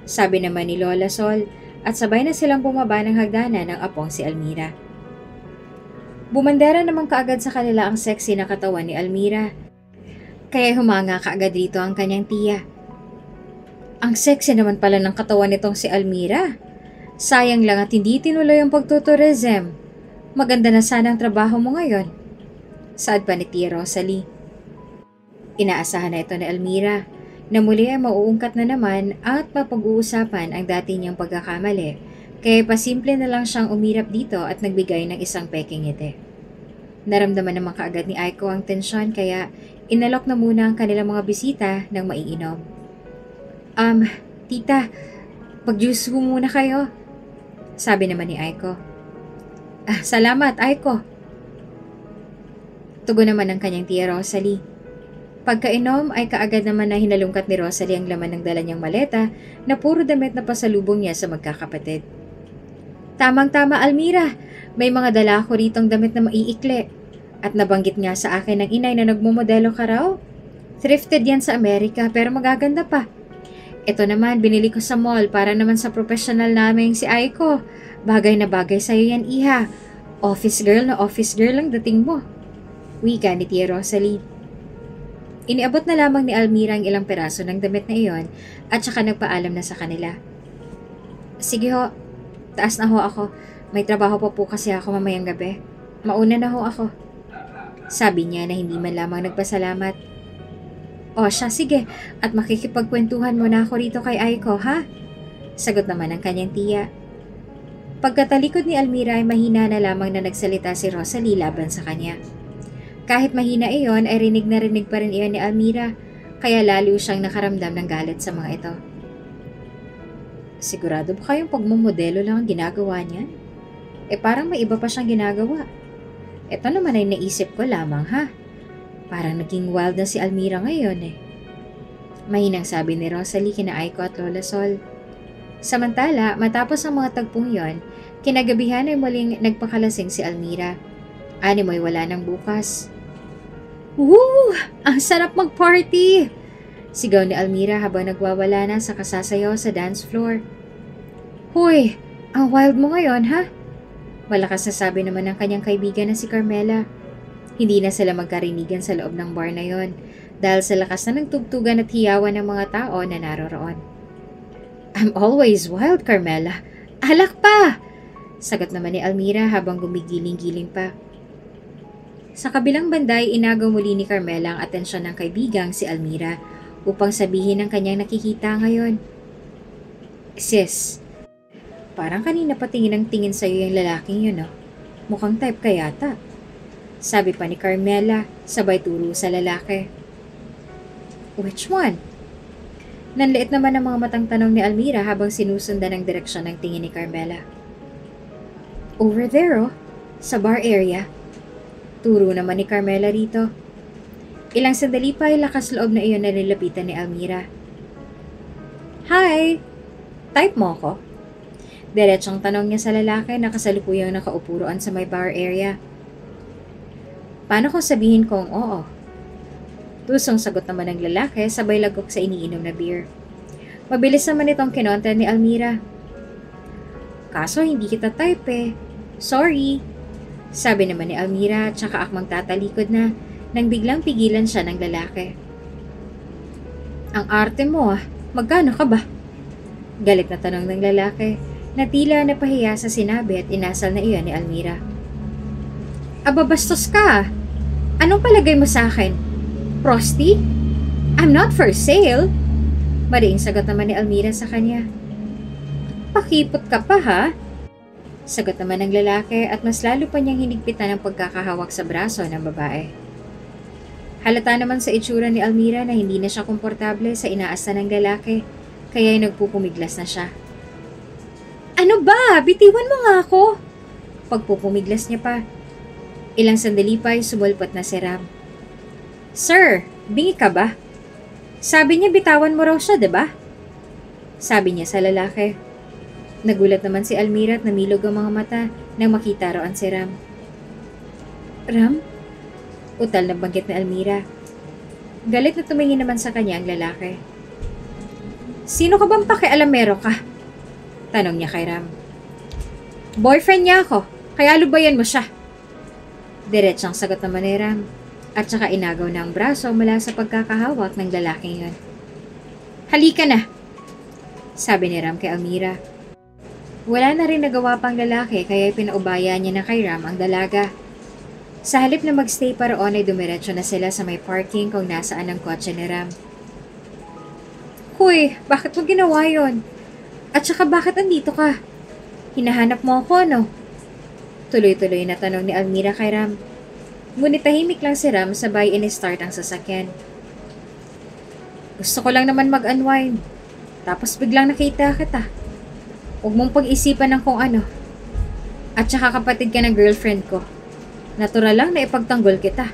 Sabi naman ni Lola Sol at sabay na silang bumaba ng hagdanan ng apong si Almira. Bumandera naman kaagad sa kanila ang sexy na katawan ni Almira. Kaya humanga kaagad dito ang kanyang tiya. Ang sexy naman pala ng katawan nitong si Almira. Sayang lang at hindi tinuloy ang pagtuturism. Maganda na sana ang trabaho mo ngayon. Saad pa ni Tia Rosalie. Inaasahan na ito ni Almira na muli ay mauungkat na naman at mapag-uusapan ang dati niyang pagkakamali, kaya pasimple na lang siyang umirap dito at nagbigay ng isang peking ngiti. Naramdaman naman kaagad ni Aiko ang tensyon kaya inalok na muna ang kanilang mga bisita ng maiinom. Tita, pag-juice ko muna kayo. Sabi naman ni Aiko. Salamat, Aiko. Tugon naman ng kanyang Tia Rosalie. Pagkainom ay kaagad naman na hinalungkat ni Rosalie ang laman ng dala niyang maleta na puro damit na pasalubong niya sa magkakapatid. Tamang-tama, Almira. May mga dala ako ritong damit na maiikli. At nabanggit nga sa akin ng inay na nagmumodelo ka raw. Thrifted yan sa Amerika pero magaganda pa. Ito naman, binili ko sa mall para naman sa professional naming si Aiko. Bagay na bagay sa'yo yan, iha. Office girl na office girl lang dating mo. Wika ni Tia Rosalie. Iniabot na lamang ni Almira ang ilang peraso ng damit na iyon at saka nagpaalam na sa kanila. Sige ho, taas na ho ako. May trabaho pa po kasi ako mamayang gabi. Mauna na ho ako. Sabi niya na hindi man lamang nagpasalamat. O siya, sige. At makikipagkwentuhan mo na ako rito kay Aiko, ha? Sagot naman ng kanyang tiya. Pagkatalikod ni Almira ay mahina na lamang na nagsalita si Rosalie laban sa kanya. Kahit mahina iyon ay rinig na rinig pa rin iyon ni Almira, kaya lalo siyang nakaramdam ng galit sa mga ito. Sigurado ba kayong pagmumodelo lang ang ginagawa niyan? Parang may iba pa siyang ginagawa. Ito naman ay naisip ko lamang ha. Parang naging wild na si Almira ngayon eh. Mahinang sabi ni Rosalie kina Aiko at Lola Sol. Samantala, matapos ang mga tagpong yon, kinagabihan ay muling nagpakalasing si Almira. Animoy wala nang bukas. Woo! Ang sarap mag-party! Sigaw ni Almira habang nagwawala na sa kasasayaw sa dance floor. Hoy! Ang wild mo ngayon, ha? Malakas na sabi naman ng kanyang kaibigan na si Carmela. Hindi na sila magkarinigan sa loob ng bar na yon dahil sa lakas na ng tugtugan at hiyawan ng mga tao na naroroon. I'm always wild, Carmela. Alak pa! Sagot naman ni Almira habang gumigiling-giling pa. Sa kabilang banda ay inagaw muli ni Carmela ang atensyon ng kaibigang si Almira upang sabihin ang kanyang nakikita ngayon. Sis, parang kanina patingin ang tingin sa'yo yung lalaking yun, no? Mukhang type ka yata. Sabi pa ni Carmela, sabay turo sa lalaki. Which one? Nanliit naman ang mga matang tanong ni Almira habang sinusundan ang direksyon ng tingin ni Carmela. Over there, oh, sa bar area. Turo naman ni Carmela rito. Ilang sandali pa ay lakas loob na iyon na nilapitan ni Almira. Hi! Type mo ko? Diretsong tanong niya sa lalaki na kasalukuyang nakaupuroan sa may bar area. Paano kung sabihin kong oo? Tusong sagot naman ng lalaki sabay lagok sa iniinom na beer. Mabilis naman itong kinontra ni Almira. Kaso hindi kita type eh. Sorry. Sabi naman ni Almira at saka akmang tatalikod na nang biglang pigilan siya ng lalaki. Ang arte mo ah. Magkano ka ba? Galit na tanong ng lalaki na tila napahiya sa sinabi at inasal na iyon ni Almira. Aba bastos ka. Anong palagay mo sa akin? Prosty? I'm not for sale. Mariing sagot naman ni Almira sa kanya. Pakipot ka pa ha? Sagot naman ng lalaki at mas lalo pa niyang hinigpitan ang pagkakahawak sa braso ng babae. Halata naman sa itsura ni Almira na hindi na siya komportable sa inaasa ng lalaki, kaya ay nagpupumiglas na siya. Ano ba? Bitiwan mo nga ako! Pagpupumiglas niya pa. Ilang sandali pa ay sumulpot na si Ram. Sir, bingi ka ba? Sabi niya bitawan mo raw siya, diba? Sabi niya sa lalaki. Nagulat naman si Almira at namilog ang mga mata nang makita roon si Ram. Ram? Utal na banggit ni Almira. Galit na tumingin naman sa kanya ang lalaki. Sino ka bang pakialamero ka? Tanong niya kay Ram. Boyfriend niya ako, kaya lubayan mo siya. Diretsang sagot naman ni Ram. At saka inagaw na ang braso mula sa pagkakahawak ng lalaking yun. Halika na! Sabi ni Ram kay Almira. Wala na rin nagawa pang lalaki kaya pinaubaya niya na kay Ram ang dalaga. Sa halip na magstay pa roon ay dumiretso na sila sa may parking kung nasaan ang kotse ni Ram. Hoy, bakit mo ginawa yun? At saka bakit andito ka? Hinahanap mo ako, no? Tuloy-tuloy na tanong ni Almira kay Ram. Ngunit tahimik lang si Ram sabay in-start ang sasakyan. Gusto ko lang naman mag-unwind. Tapos biglang nakita kita. Huwag mong pag-isipan ng kung ano. At saka kapatid ka ng girlfriend ko. Natural lang na ipagtanggol kita.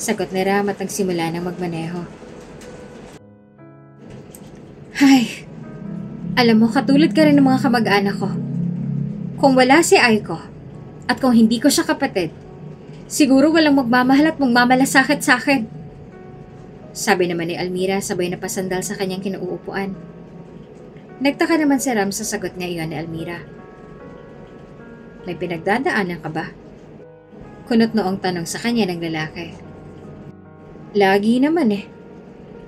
Sagot ni Ram at nagsimula ng magmaneho. Hay, alam mo katulad ka rin ng mga kamag-anak ko. Kung wala si Aiko at kung hindi ko siya kapatid, siguro walang magmamahal at magmamalasakit sa akin. Sabi naman ni Almira sabay na pasandal sa kanyang kinuupuan. Nagtaka naman si Ram sa sagot niya iyon ni Almira. May pinagdadaanan ka ba? Kunot noong tanong sa kanya ng lalaki. Lagi naman eh.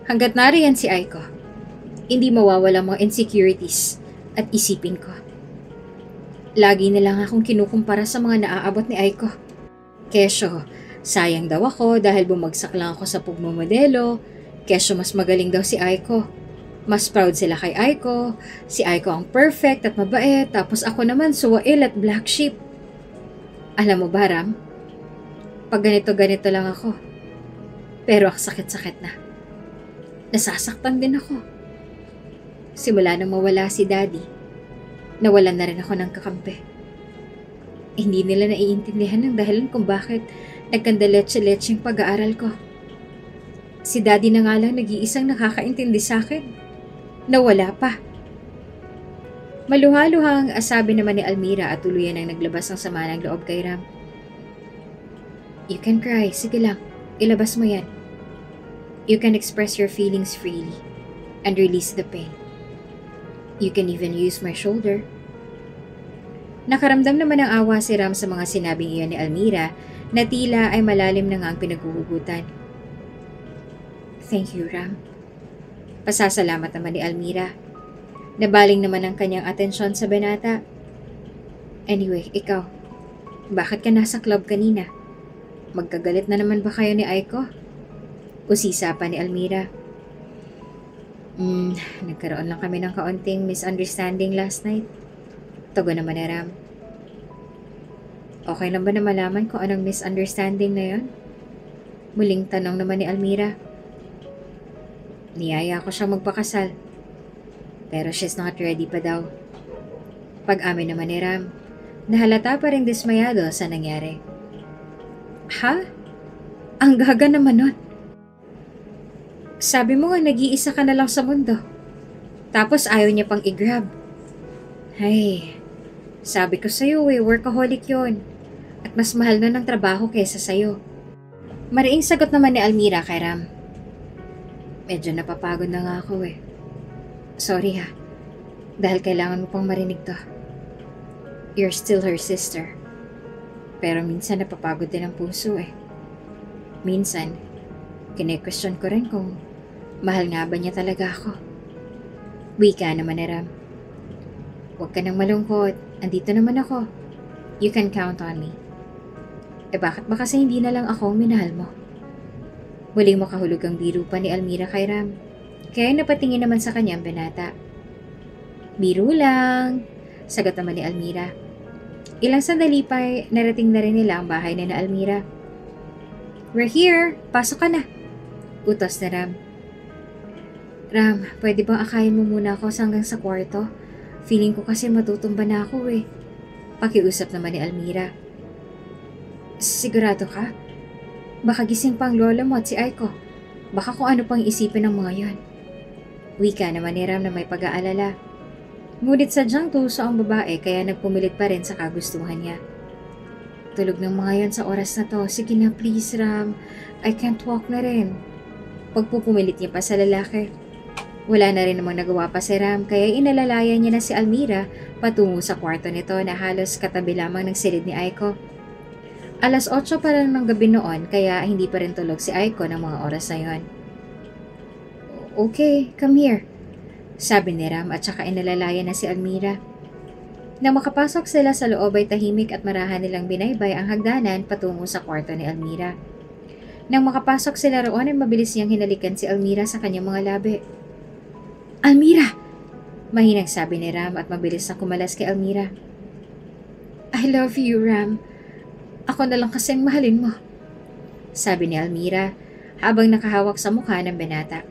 Hanggat nariyan si Aiko, hindi mawawala mga insecurities at isipin ko. Lagi na lang akong kinukumpara sa mga naaabot ni Aiko. Kesyo, sayang daw ako dahil bumagsak lang ako sa pagmamodelo. Kesyo, mas magaling daw si Aiko. Mas proud sila kay Aiko. Si Aiko ang perfect at mabait, tapos ako naman suwail at black sheep. Alam mo ba, Ram? Pag ganito-ganito lang ako. Pero ang sakit-sakit na. Nasasaktan din ako. Simula nang mawala si Daddy, nawalan na rin ako ng kakampi. Hindi nila naiintindihan ang dahilan kung bakit nagkandaletse-letse yung pag-aaral ko. Si Daddy na nga lang nag-iisang nakakaintindi sa akin. Nawala pa. Maluhaluhang sabi naman ni Almira at tuluyan ang naglabas ng sama ng loob kay Ram. You can cry, sige lang, ilabas mo yan. You can express your feelings freely and release the pain. You can even use my shoulder. Nakaramdam naman ng awa si Ram sa mga sinabing iyon ni Almira na tila ay malalim na nga ang pinaghuhugutan. Thank you, Ram. Pasasalamat naman ni Almira. Nabaling naman ang kanyang atensyon sa binata. Anyway, ikaw, bakit ka nasa club kanina? Magkagalit na naman ba kayo ni Aiko? Usisa pa ni Almira. Nagkaroon lang kami ng kaunting misunderstanding last night. Tugon naman ni Ram. Okay lang ba na malaman kung anong misunderstanding na yon? Muling tanong naman ni Almira. Niyaya ko siyang magpakasal. Pero she's not ready pa daw. Pag-amin naman ni Ram, nahalata pa rin dismayado sa nangyari. Ha? Ang gaga naman nun. Sabi mo nga nag-iisa ka na lang sa mundo. Tapos ayaw niya pang i-grab. Ay, sabi ko sa'yo workaholic yun. At mas mahal na ng trabaho kaysa sa'yo. Mariing sagot naman ni Almira kay Ram. Medyo napapagod na nga ako . Sorry ha, dahil kailangan mo pang marinig to. You're still her sister. Pero minsan napapagod din ang puso . Minsan, kine-question ko rin kung mahal nga ba niya talaga ako. Wika naman ni Ram. Huwag ka nang malungkot, andito naman ako. You can count on me. Bakit ba kasi hindi na lang ako ang minahal mo? Muling makahulog ang biro pa ni Almira kay Ram. Kaya napatingin naman sa kanyang binata. Biro lang, sagot naman ni Almira. Ilang sandali pa narating na rin nila ang bahay na Almira. We're here, pasok ka na. Utos na Ram. Ram, pwede bang akayin mo muna ako hanggang sa kwarto? Feeling ko kasi matutumba na ako . Pakiusap naman ni Almira. Sigurado ka? Baka gising pang lola mo at si Aiko. Baka kung ano pang isipin ng mga yon. Wika naman ni Ram na may pag-aalala. Ngunit sadyang tuso ang babae kaya nagpumilit pa rin sa kagustuhan niya. Tulog ng mga yon sa oras na to. Sige na please Ram. I can't walk na rin. Pagpupumilit niya pa sa lalaki. Wala na rin namang nagawa pa si Ram kaya inalalayan niya na si Almira patungo sa kwarto nito na halos katabi lamang ng silid ni Aiko. Alas 8 pa lang ng gabi noon kaya hindi pa rin tulog si Aiko ng mga oras na yon. Okay, come here. Sabi ni Ram at saka inalalayan na si Almira. Nang makapasok sila sa loob ay tahimik at marahan nilang binaybay ang hagdanan patungo sa kwarto ni Almira. Nang makapasok sila roon ay mabilis niyang hinalikan si Almira sa kanyang mga labi. Almira! Mahinang sabi ni Ram at mabilis na kumalas kay Almira. I love you, Ram. Ako na lang kasing mahalin mo. Sabi ni Almira habang nakahawak sa mukha ng binata.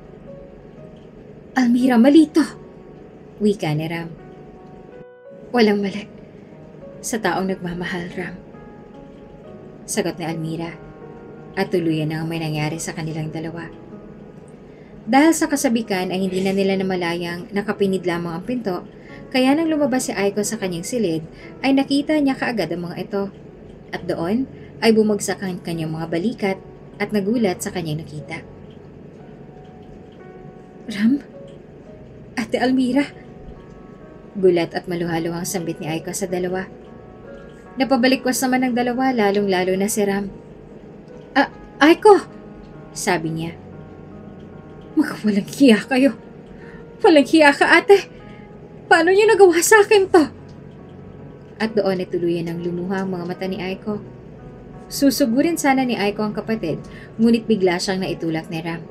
Almira, mali to! Wika ni Ram. Walang mali. Sa taong nagmamahal, Ram. Sagot ni Almira. At tuluyan na ang may nangyari sa kanilang dalawa. Dahil sa kasabikan ay hindi na nila namalayang nakapinid lamang ang pinto, kaya nang lumabas si Aiko sa kanyang silid, ay nakita niya kaagad ang mga ito. At doon ay bumagsak ang kanyang mga balikat at nagulat sa kanyang nakita. Ram? Ate Almira? Gulat at maluhaluhang sambit ni Aiko sa dalawa. Napabalikwas naman ng dalawa lalong-lalo na si Ram. Aiko! Sabi niya. Walang hiya kayo. Walang hiya ka, ate. Paano niyo nagawa sa akin to? At doon ay tuluyan ng lumuha ang mga mata ni Aiko. Susugurin sana ni Aiko ang kapatid, ngunit bigla siyang naitulak ni Ram.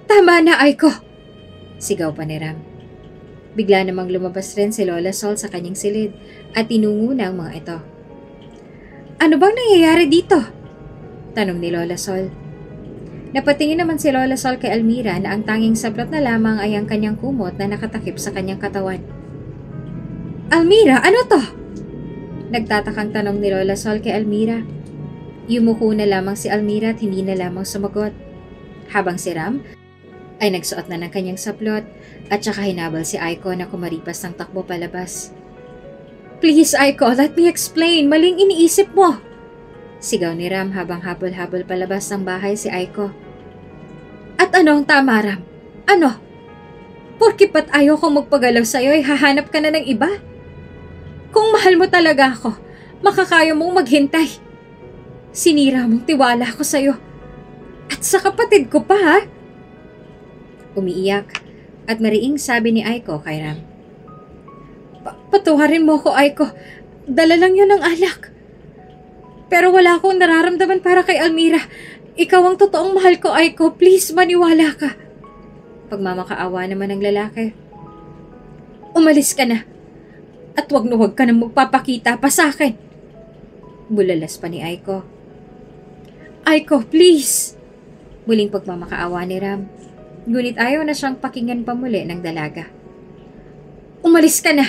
Tama na, Aiko! Sigaw pa ni Ram. Bigla namang lumabas rin si Lola Sol sa kanyang silid at tinungo na ang mga ito. Ano bang nangyayari dito? Tanong ni Lola Sol. Napatingin naman si Lola Sol kay Almira na ang tanging sablot na lamang ay ang kanyang kumot na nakatakip sa kanyang katawan. Almira, ano to? Nagtatakang tanong ni Lola Sol kay Almira. Yumuko na lamang si Almira at hindi na lamang sumagot. Habang si Ram ay nagsuot na ng kanyang saplot at saka hinabal si Aiko na kumaripas ng takbo palabas. "Please, Aiko, let me explain. Maling iniisip mo!" Sigaw ni Ram habang habol-habol palabas ng bahay si Aiko. "At ano ang tama, Ram? Ano? Porke ba't ayaw kong magpagalaw sa'yo ay hahanap ka na ng iba? Kung mahal mo talaga ako, makakaya mong maghintay. Sinira mong tiwala ko sa'yo. At sa kapatid ko pa, ha?" Umiiyak at mariing sabi ni Aiko kay Ram. "Patawarin mo ko, Aiko. Dala lang yun ng alak. Pero wala akong nararamdaman para kay Almira. Ikaw ang totoong mahal ko, Aiko. Please, maniwala ka." Pagmamakaawa naman ng lalaki. "Umalis ka na. At wag na wag ka na magpapakita pa sa akin." Bulalas pa ni Aiko. "Aiko, please." Muling pagmamakaawa ni Ram. Ngunit ayaw na siyang pakinggan pa muli ng dalaga. "Umalis ka na!"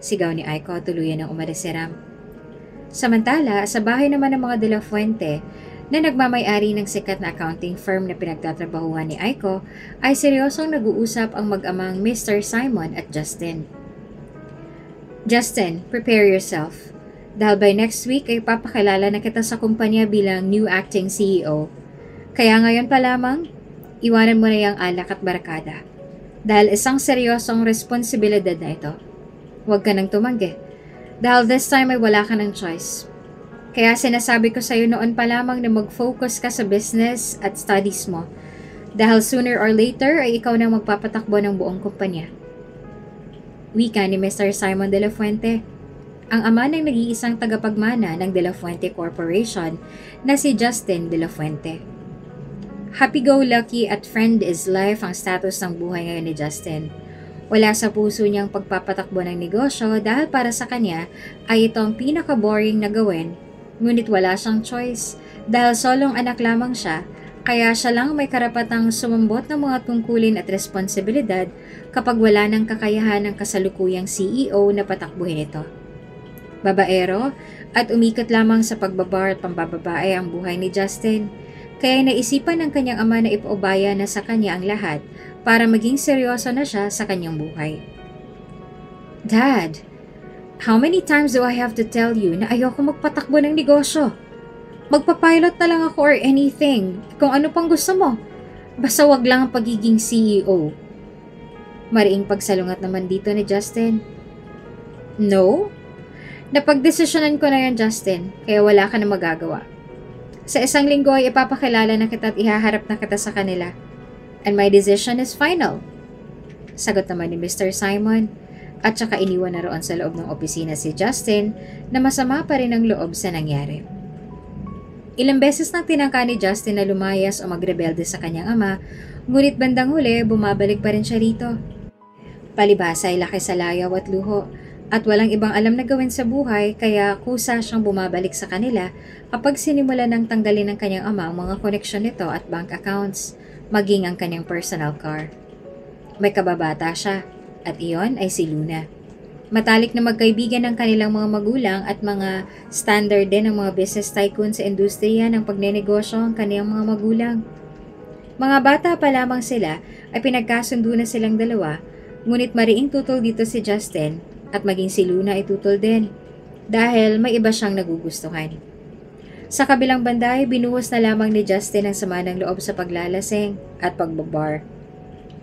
Sigaw ni Aiko, tuluyan ng umalis si Ram. Samantala, sa bahay naman ng mga De La Fuente na nagmamay-ari ng sikat na accounting firm na pinagtatrabahuhan ni Aiko, ay seryosong nag-uusap ang mag-amang Mr. Simon at Justin. "Justin, prepare yourself. Dahil by next week ay papakilala na kita sa kumpanya bilang new acting CEO. Kaya ngayon pa lamang, iwanan mo na yung alak at barkada. Dahil isang seryosong responsibilidad na ito. Huwag ka nang tumanggi. Dahil this time ay wala ka ng choice. Kaya sinasabi ko sa'yo noon pa lamang na mag-focus ka sa business at studies mo. Dahil sooner or later ay ikaw nang magpapatakbo ng buong kumpanya." Wika ni Mr. Simon De La Fuente, ang ama ng nag-iisang tagapagmana ng De La Fuente Corporation na si Justin De La Fuente. Happy-go-lucky at friend is life ang status ng buhay ngayon ni Justin. Wala sa puso niyang pagpapatakbo ng negosyo dahil para sa kanya ay ito ang pinaka-boring na gawin, ngunit wala siyang choice dahil solong anak lamang siya, kaya siya lang may karapatang sumambot ng mga tungkulin at responsibilidad kapag wala ng kakayahan ng kasalukuyang CEO na patakbuhin ito. Babaero at umikot lamang sa pagbabar at pambababae ang buhay ni Justin. Kaya naisipan ng kanyang ama na ipaubaya na sa kanya ang lahat para maging seryoso na siya sa kanyang buhay. "Dad, how many times do I have to tell you na ayoko magpatakbo ng negosyo? Magpapilot na lang ako or anything, kung ano pang gusto mo. Basta wag lang ang pagiging CEO." Mariing pagsalungat naman dito ni Justin. "No? Napagdesisyonan ko na yan, Justin, kaya wala ka na magagawa. Sa isang linggo ay ipapakilala na kita at ihaharap na kita sa kanila. And my decision is final." Sagot naman ni Mr. Simon at saka iniwan na roon sa loob ng opisina si Justin na masama pa rin ang loob sa nangyari. Ilang beses nang tinangka ni Justin na lumayas o magrebelde sa kanyang ama, ngunit bandang huli bumabalik pa rin siya rito. Palibhasa ay laki sa layaw at luho at walang ibang alam na gawin sa buhay kaya kusa siyang bumabalik sa kanila kapag sinimula ng tanggalin ng kanyang ama ang mga koneksyon nito at bank accounts, maging ang kanyang personal car. May kababata siya at iyon ay si Luna. Matalik na magkaibigan ng kanilang mga magulang at mga standard din ng mga business tycoon sa industriya ng pagnenegosyo ang kanilang mga magulang. Mga bata pa lamang sila ay pinagkasundo na silang dalawa, ngunit mariing tutol dito si Justin at maging si Luna ay tutol din dahil may iba siyang nagugustuhan. Sa kabilang banda ay binuhos na lamang ni Justin ang sama ng loob sa paglalasing at pagbabar.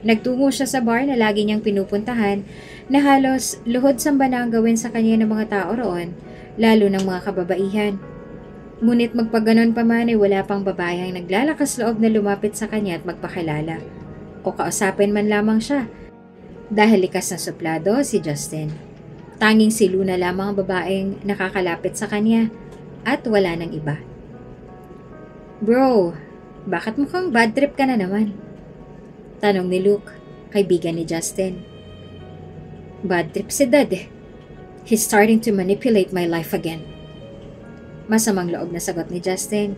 Nagtungo siya sa bar na lagi niyang pinupuntahan na halos luhod samba na ang gawin sa kanya ng mga tao roon, lalo ng mga kababaihan. Ngunit magpaganon pa man ay wala pang babayang naglalakas loob na lumapit sa kanya at magpakilala o kausapin man lamang siya dahil likas na suplado si Justin. Tanging si Luna lamang ang babaeng nakakalapit sa kanya at wala nang iba. "Bro, bakit mukhang bad trip ka na naman?" tanong ni Luke, kaibigan ni Justin. "Bad trip si Dad eh. He's starting to manipulate my life again." Masamang loob na sagot ni Justin,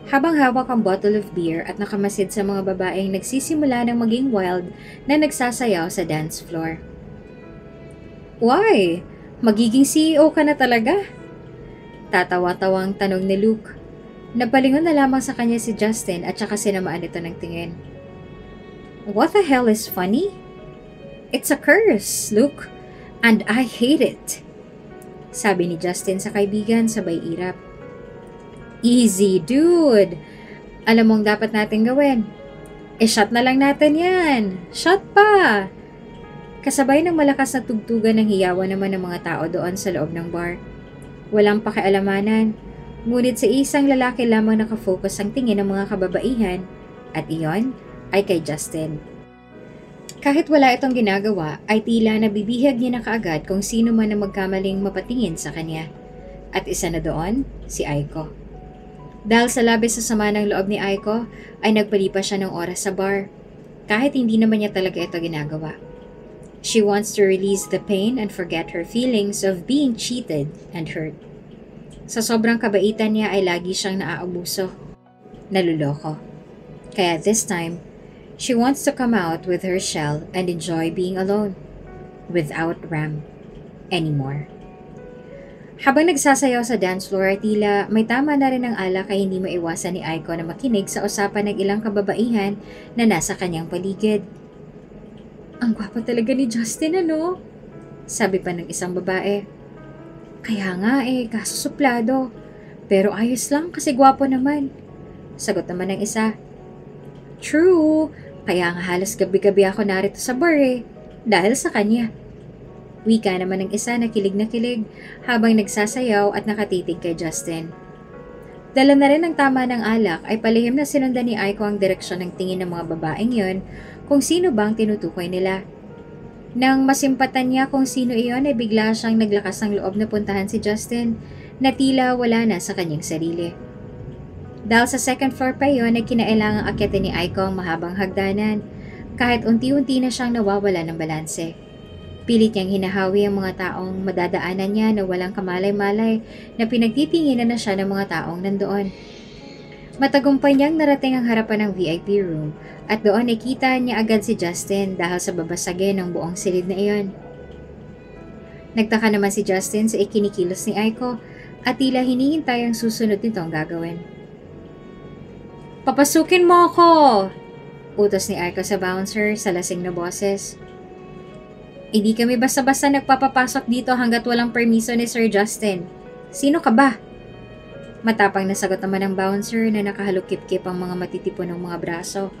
habang hawak ang bottle of beer at nakamasid sa mga babaeng nagsisimula ng maging wild na nagsasayaw sa dance floor. "Why? Magiging CEO ka na talaga?" Tatawa-tawang tanong ni Luke. Napalingon na lamang sa kanya si Justin at saka sinamaan ito ng tingin. What the hell is funny? It's a curse, Luke, and I hate it. Sabi ni Justin sa kaibigan sabay irap. Easy, dude. Alam mong dapat natin gawin. Shot na lang natin yan. Shot pa. Kasabay ng malakas na tugtugan ng hiyawan naman ng mga tao doon sa loob ng bar. Walang pakialamanan, ngunit sa isang lalaki lamang nakafocus ang tingin ng mga kababaihan at iyon ay kay Justin. Kahit wala itong ginagawa, ay tila nabibihag niya na kaagad kung sino man ang magkamaling mapatingin sa kanya. At isa na doon, si Aiko. Dahil sa labis sa sama ng loob ni Aiko, ay nagpalipas siya ng oras sa bar, kahit hindi naman niya talaga ito ginagawa. She wants to release the pain and forget her feelings of being cheated and hurt. Sa sobrang kabaitan niya ay lagi siyang naaabuso, naluloko. Kaya this time, she wants to come out with her shell and enjoy being alone, without Ram, anymore. Habang nagsasayaw sa dance floor, tila may tama na rin ang alak ay hindi maiwasan ni Aiko na makinig sa usapan ng ilang kababaihan na nasa kanyang paligid. Ang gwapa talaga ni Justin, ano? Sabi pa ng isang babae. Kaya nga kaso suplado. Pero ayos lang kasi gwapo naman. Sagot naman ng isa. True, kaya nga halos gabi-gabi ako narito sa bar dahil sa kanya. Wika naman ng isa na kilig habang nagsasayaw at nakatitig kay Justin. Dala na rin ng tama ng alak ay palihim na sinundan ni Aiko ang direksyon ng tingin ng mga babaeng yon kung sino bang tinutukoy nila. Nang masimpatan niya kung sino iyon ay bigla siyang naglakas ng loob na puntahan si Justin na tila wala na sa kanyang sarili. Dahil sa second floor pa yon ay kinailangang akyatin ni Aiko ang mahabang hagdanan kahit unti-unti na siyang nawawala ng balanse. Pilit niyang hinahawi ang mga taong madadaanan niya na walang kamalay-malay na pinagtitinginan na siya ng mga taong nandoon. Matagumpay niyang narating ang harapan ng VIP room at doon nakita niya agad si Justin dahil sa babasagin ng buong silid na iyon. Nagtaka naman si Justin sa ikinikilos ni Aiko at tila hinihintay ang susunod nitong gagawin. Papasukin mo ako! Utos ni Aiko sa bouncer sa lasing na boses. Hindi kami basta-basta nagpapapasok dito hanggat walang permiso ni Sir Justin. Sino ka ba? Matapang na sagot naman ng bouncer na nakahalukip-kip ang mga matitipon ng mga braso.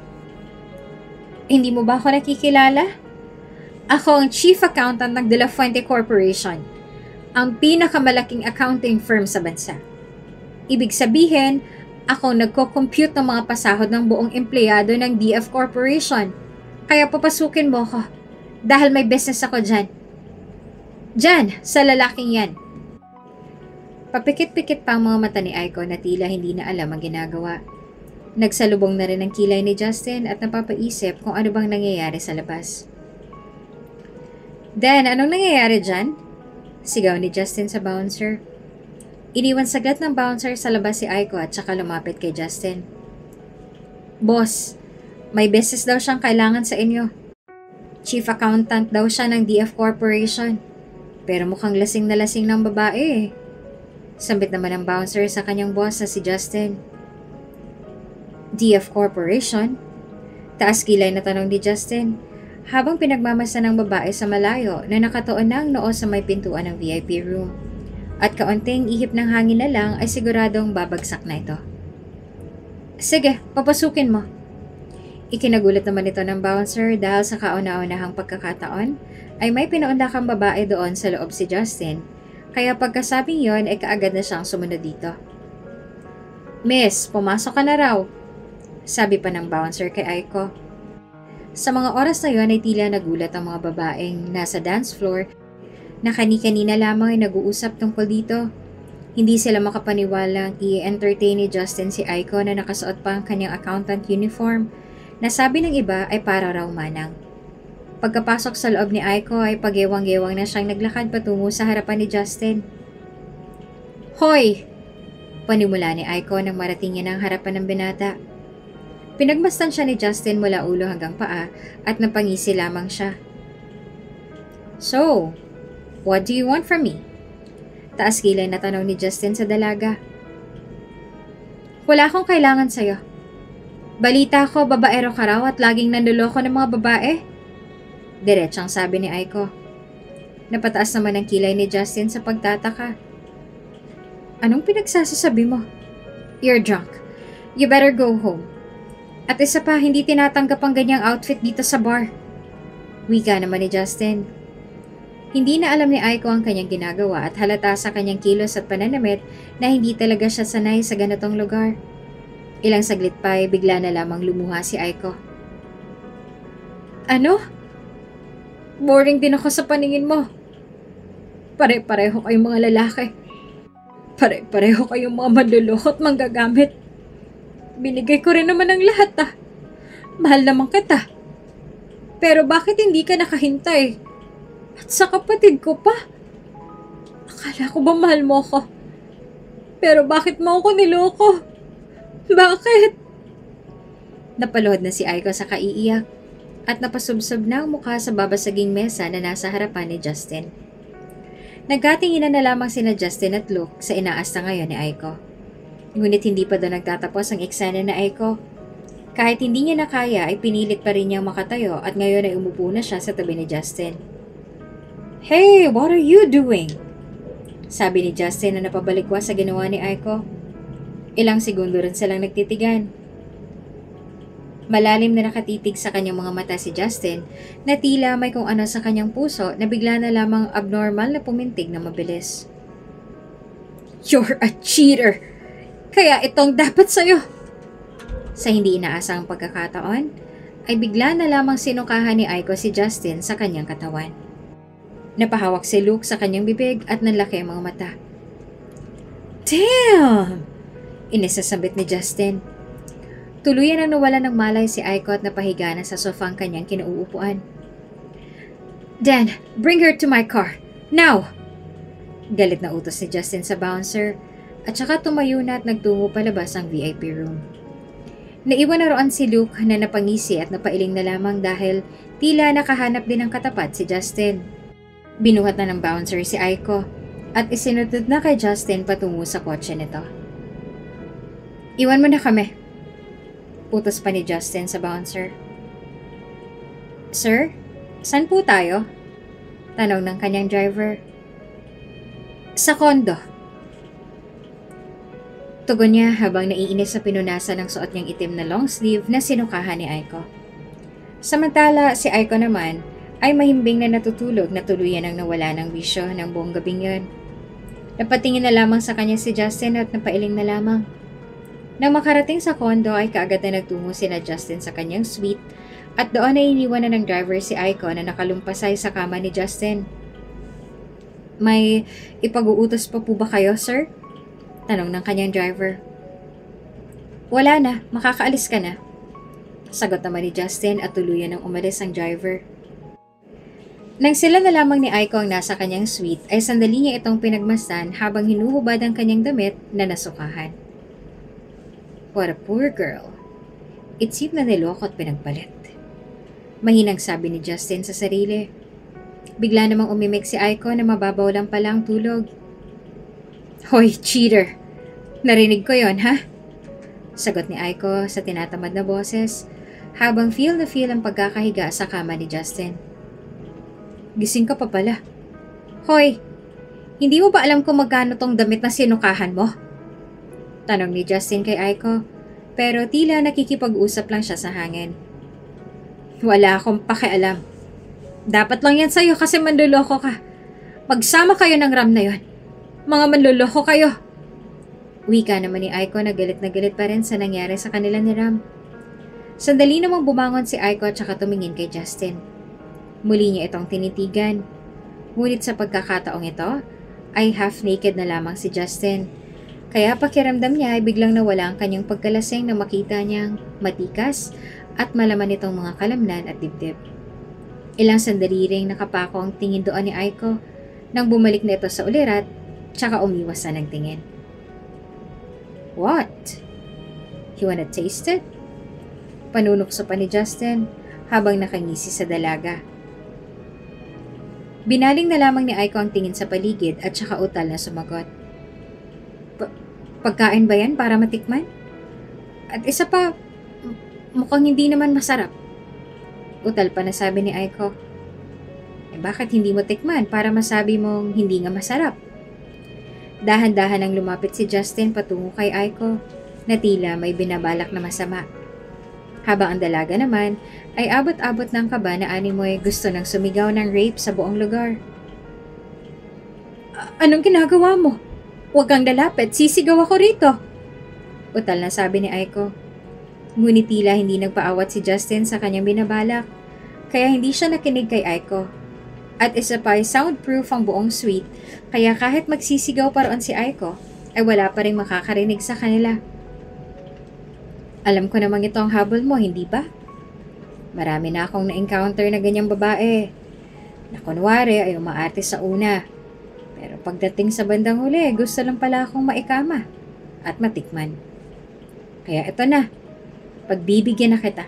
Hindi mo ba ako nakikilala? Ako ang Chief Accountant ng De La Fuente Corporation, ang pinakamalaking accounting firm sa bansa. Ibig sabihin, ako nagko-compute ng mga pasahod ng buong empleyado ng DF Corporation. Kaya papasukin mo ko. Dahil may business ako dyan. Dyan, sa lalaking yan. Papikit-pikit pa ang mga mata ni Aiko na tila hindi na alam ang ginagawa. Nagsalubong na rin ang kilay ni Justin at napapaisip kung ano bang nangyayari sa labas. Dan, anong nangyayari dyan? Sigaw ni Justin sa bouncer. Iniwan saglit ng bouncer sa labas si Aiko at saka lumapit kay Justin. Boss, may business daw siyang kailangan sa inyo. Chief Accountant daw siya ng DF Corporation. Pero mukhang lasing na lasing ng babae Sambit naman ng bouncer sa kanyang boss na si Justin. DF Corporation? Taas kilay na tanong ni Justin habang pinagmamasa ng babae sa malayo na nakatuon na ang noo sa may pintuan ng VIP room. At kaunting ihip ng hangin na lang ay siguradong babagsak na ito. Sige, papasukin mo. Ikinagulat naman ito ng bouncer dahil sa kauna-unahang pagkakataon ay may pinuundakang babae doon sa loob si Justin, kaya pagkasabing yon ay kaagad na siyang sumunod dito. Miss, pumasok ka na raw, sabi pa ng bouncer kay Aiko. Sa mga oras na yon ay tila nagulat ang mga babaeng nasa dance floor na kani-kanina lamang ay nag-uusap tungkol dito. Hindi sila makapaniwalang i-entertain ni Justin si Aiko na nakasuot pa ang kanyang accountant uniform. Nasabi ng iba ay para raw manang. Pagkapasok sa loob ni Aiko ay pagewang-gewang na siyang naglakad patungo sa harapan ni Justin. Hoy! Panimula ni Aiko nang marating niya ng harapan ng binata. Pinagmasdan siya ni Justin mula ulo hanggang paa at napangisi lamang siya. So, what do you want from me? Taas kilay na tanong ni Justin sa dalaga. Wala akong kailangan sa'yo. Balita ko, babaero ka raw at laging nanloloko ng mga babae. Diretsang sabi ni Aiko. Napataas naman ang kilay ni Justin sa pagtataka. Anong pinagsasasabi mo? You're drunk. You better go home. At isa pa, hindi tinatanggap ang ganyang outfit dito sa bar. Wika naman ni Justin. Hindi na alam ni Aiko ang kanyang ginagawa at halata sa kanyang kilos at pananamit na hindi talaga siya sanay sa ganitong lugar. Ilang saglit pa ay bigla na lamang lumuha si Aiko. Ano? Boring din ako sa paningin mo. Pare-pareho kayong mga lalaki. Pare-pareho kayong mga manluloko at manggagamit. Binigay ko rin naman ang lahat Mahal naman kita. Pero bakit hindi ka nakahintay? At sa kapatid ko pa? Akala ko ba mahal mo ko? Pero bakit mo ako niloko? Bakit? Napaluhod na si Aiko sa kaiiyak at napasubsob na ang mukha sa babasaging mesa na nasa harapan ni Justin. Nagkatinginan na lamang sina Justin at Luke sa inaasta ngayon ni Aiko. Ngunit hindi pa doon nagtatapos ang eksena na Aiko. Kahit hindi niya na kaya ay pinilit pa rin niyang makatayo at ngayon ay umupo na siya sa tabi ni Justin. Hey, what are you doing? Sabi ni Justin na napabalikwa sa ginawa ni Aiko. Ilang segundo rin silang nagtitigan. Malalim na nakatitig sa kanyang mga mata si Justin na tila may kung ano sa kanyang puso na bigla na lamang abnormal na pumintig na mabilis. You're a cheater! Kaya itong dapat sa'yo! Sa hindi inaasang pagkakataon, ay bigla na lamang sinukahan ni Aiko si Justin sa kanyang katawan. Napahawak si Luke sa kanyang bibig at nanlaki ang mga mata. Damn! Inisasabit ni Justin. Tuluyan ang nawala ng malay si Aiko at napahiga na sa sofa ang kanyang kinauupuan. Dan, bring her to my car. Now! Galit na utos ni Justin sa bouncer at saka tumayo na at nagtungo palabas ang VIP room. Naiwan na roon si Luke na napangisi at napailing na lamang dahil tila nakahanap din ng katapat si Justin. Binuhat na ng bouncer si Aiko at isinutod na kay Justin patungo sa kotse nito. Iwan mo na kami. Utos pa ni Justin sa bouncer. Sir, saan po tayo? Tanong ng kanyang driver. Sa kondo. Tugon niya habang naiinis sa pinunasan ng suot niyang itim na long sleeve na sinukahan ni Aiko. Samantala, si Aiko naman ay mahimbing na natutulog na tuluyan ang nawala ng bisyo ng buong gabing yun. Napatingin na lamang sa kanya si Justin at napailing na lamang. Nang makarating sa kondo ay kaagad na nagtungo sina Justin sa kanyang suite at doon ay iniwan na ng driver si Aiko na nakalumpasay sa kama ni Justin. May ipag-uutos pa po ba kayo, sir? Tanong ng kanyang driver. Wala na, makakaalis ka na. Sagot naman ni Justin at tuluyan ng umalis ang driver. Nang sila na lamang ni Aiko ang nasa kanyang suite ay sandali niya itong pinagmasdan habang hinuhubad ang kanyang damit na nasukahan. What a poor girl. It seemed na niloko at pinagpalit. Mahinang sabi ni Justin sa sarili. Bigla namang umimik si Aiko na mababaw lang pala ang tulog. Hoy, cheater! Narinig ko yon, ha? Sagot ni Aiko sa tinatamad na boses habang feel na feel ang pagkakahiga sa kama ni Justin. Gising ka pa pala. Hoy, hindi mo ba alam kung magkano tong damit na sinukahan mo? Tanong ni Justin kay Aiko, pero tila nakikipag-usap lang siya sa hangin. Wala akong pakialam. Dapat lang yan sa'yo kasi manluloko ka. Magsama kayo ng Ram na yon. Mga manluloko kayo. Wika naman ni Aiko na galit pa rin sa nangyari sa kanila ni Ram. Sandali namang bumangon si Aiko at saka tumingin kay Justin. Muli niya itong tinitigan. Ngunit sa pagkakataong ito, ay half-naked na lamang si Justin. Kaya pakiramdam niya ay biglang nawala ang kanyang pagkalasing na makita niyang matikas at malaman itong mga kalamnan at dibdib. Ilang sandali ring nakapako ang tingin doon ni Aiko nang bumalik na ito sa ulirat tsaka umiwas na ng tingin. What? You wanna taste it? Panunukso pa ni Justin habang nakangisi sa dalaga. Binaling na lamang ni Aiko ang tingin sa paligid at saka utal na sumagot. Pagkain ba yan para matikman? At isa pa, Mukhang hindi naman masarap. Utal pa na sabi ni Aiko. Bakit hindi mo tikman para masabi mong hindi nga masarap? Dahan-dahan ang lumapit si Justin patungo kay Aiko na tila may binabalak na masama. Habang ang dalaga naman ay abot-abot ng kaba na animoy gusto nang sumigaw ng rape sa buong lugar. Anong ginagawa mo? Huwag kang lalapit, sisigaw ako rito. Utal na sabi ni Aiko. Ngunit tila hindi nagpaawat si Justin sa kanyang binabalak, kaya hindi siya nakinig kay Aiko. At isa pa ay soundproof ang buong suite, kaya kahit magsisigaw pa roon si Aiko, ay wala pa rin makakarinig sa kanila. Alam ko namang ito ang habol mo, hindi ba? Marami na akong na-encounter na ganyang babae, na kunwari ay umaarte sa una. Pero pagdating sa bandang huli, gusto lang pala akong maikama at matikman. Kaya ito na, pagbibigyan na kita.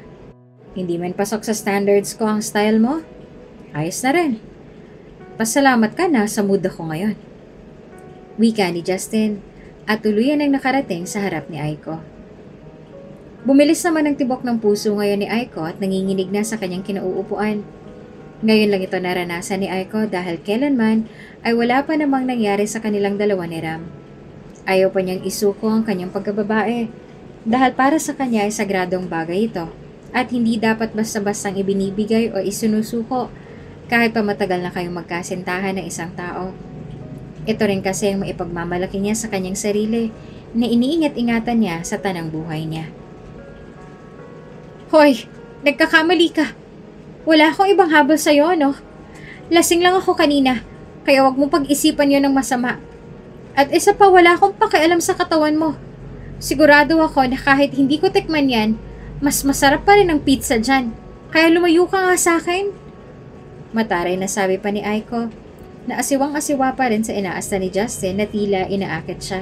Hindi man pasok sa standards ko ang style mo, ayos na rin. Pasalamat ka na sa mood ako ngayon. Wika ni Justin at tuluyan ang nakarating sa harap ni Aiko. Bumilis naman ang tibok ng puso ngayon ni Aiko at nanginginig na sa kanyang kinauupuan. Ngayon lang ito naranasan ni Aiko dahil kailanman ay wala pa namang nangyari sa kanilang dalawa ni Ram. Ayaw pa niyang isuko ang kanyang pagkababae dahil para sa kanya ay sagradong bagay ito at hindi dapat basta-bastang ibinibigay o isinusuko kahit pa matagal na kayong magkasintahan ng isang tao. Ito rin kasi ang maipagmamalaki niya sa kanyang sarili na iniingat-ingatan niya sa tanang buhay niya. Hoy, nagkakamali ka. Wala akong ibang habol sa'yo, no? Lasing lang ako kanina, kaya wag mo pag-isipan yon ng masama. At isa pa, wala akong pakialam sa katawan mo. Sigurado ako na kahit hindi ko tikman yan, mas masarap pa rin ang pizza dyan. Kaya lumayo ka nga sa akin. Mataray na sabi pa ni Aiko, na asiwang-asiwa pa rin sa inaasta ni Justin na tila inaakit siya.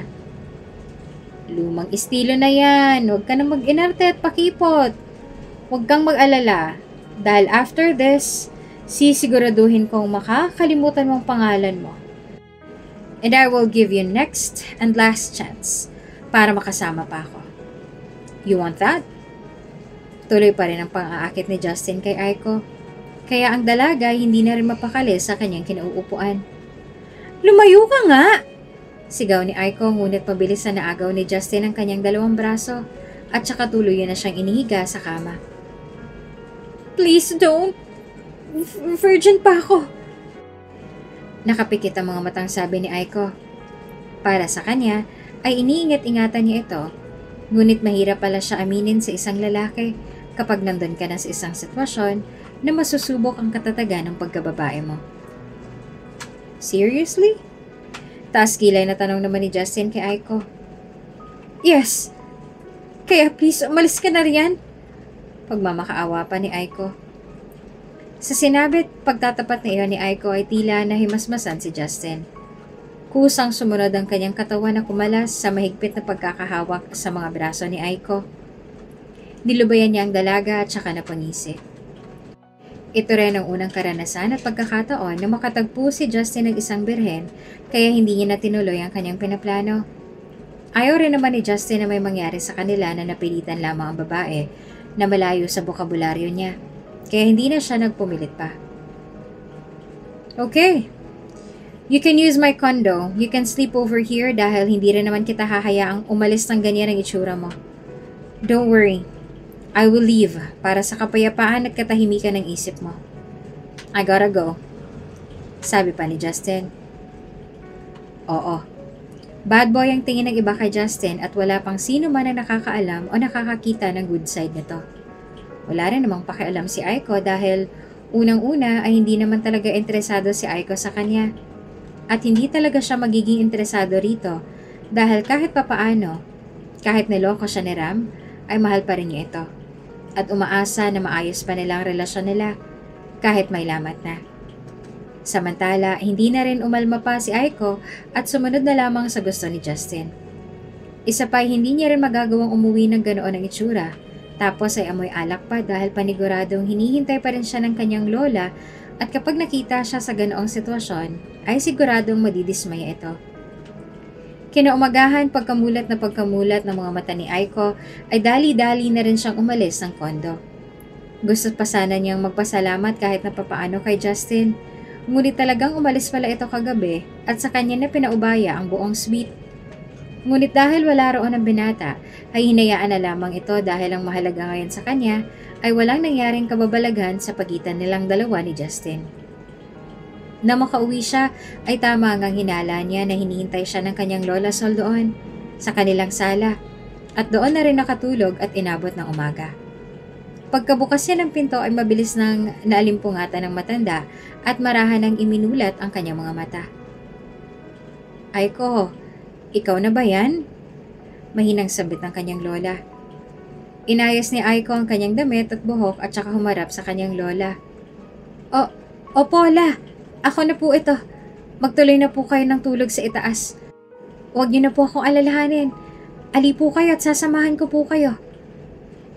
Lumang estilo na yan, huwag ka na mag-inarte at pakipot. Huwag kang mag-alala, dahil after this, sisiguraduhin kong makakalimutan mong pangalan mo. And I will give you next and last chance para makasama pa ako. You want that? Tuloy pa rin ang pang-aakit ni Justin kay Aiko, kaya ang dalaga hindi na rin mapakali sa kanyang kinauupuan. Lumayo ka nga! Sigaw ni Aiko ngunit mabilis na naagaw ni Justin ang kanyang dalawang braso at saka tuloy na siyang inihiga sa kama. Please don't! Virgin pa ako! Nakapikit ang mga matang sabi ni Aiko. Para sa kanya ay iniingat-ingatan niya ito, ngunit mahirap pala siya aminin sa isang lalaki kapag nandun ka na sa isang sitwasyon na masusubok ang katatagan ng pagkababae mo. Seriously? Taas kilay na tanong naman ni Justin kay Aiko. Yes! Kaya please, umalis ka na riyan. Pagmamakaawa pa ni Aiko. Sa sinabit, pagtatapat na iyon ni Aiko ay tila nahimasmasan si Justin. Kusang sumunod ang kanyang katawan na kumalas sa mahigpit na pagkakahawak sa mga braso ni Aiko. Nilubayan niya ang dalaga at saka napangisi. Ito rin ang unang karanasan at pagkakataon na makatagpo si Justin ng isang birhen kaya hindi niya natinuloy ang kanyang pinaplano. Ayaw rin naman ni Justin na may mangyari sa kanila na napilitan lamang ang babae na malayo sa bokabularyo niya, kaya hindi na siya nagpumilit pa. Okay, you can use my condo. You can sleep over here dahil hindi rin naman kita hahayaang umalis ng ganyan ang itsura mo. Don't worry, I will leave para sa kapayapaan at katahimikan ng isip mo. I gotta go, sabi pa ni Justin. Oo. Bad boy ang tingin ng iba kay Justin at wala pang sino man ang nakakaalam o nakakakita ng good side nito. Wala rin namang pakialam si Aiko dahil unang-una ay hindi naman talaga interesado si Aiko sa kanya. At hindi talaga siya magiging interesado rito dahil kahit papaano, kahit niloko siya ni Ram, ay mahal pa rin niya ito. At umaasa na maayos pa nila ang relasyon nila kahit may lamat na. Samantala, hindi na rin umalma pa si Aiko at sumunod na lamang sa gusto ni Justin. Isa pa hindi niya rin magagawang umuwi ng ganoon ang itsura, tapos ay amoy alak pa dahil paniguradong hinihintay pa rin siya ng kanyang lola at kapag nakita siya sa ganoong sitwasyon, ay siguradong madidismaya ito. Kinaumagahan, pagkamulat ng mga mata ni Aiko, ay dali-dali na rin siyang umalis ng kondo. Gusto pa sana niyang magpasalamat kahit na papaano kay Justin, ngunit talagang umalis pala ito kagabi at sa kanya na pinaubaya ang buong suite. Ngunit dahil wala roon ang binata, ay hinayaan na lamang ito dahil ang mahalaga ngayon sa kanya ay walang nangyaring kababalaghan sa pagitan nilang dalawa ni Justin. Na makauwi siya ay tama ngang hinala niya na hinihintay siya ng kanyang lola Sol doon sa kanilang sala at doon na rin nakatulog at inabot ng umaga. Pagkabukas niya ng pinto ay mabilis nang naalimpungatan ng matanda at marahan ng iminulat ang kanyang mga mata. Aiko, ikaw na ba yan? Mahinang sabit ng kanyang lola. Inayos ni Aiko ang kanyang damit at buhok at saka humarap sa kanyang lola. Opo, la. Ako na po ito. Magtuloy na po kayo ng tulog sa itaas. Huwag niyo na po akong alalahanin. Ali po kayo at sasamahan ko po kayo.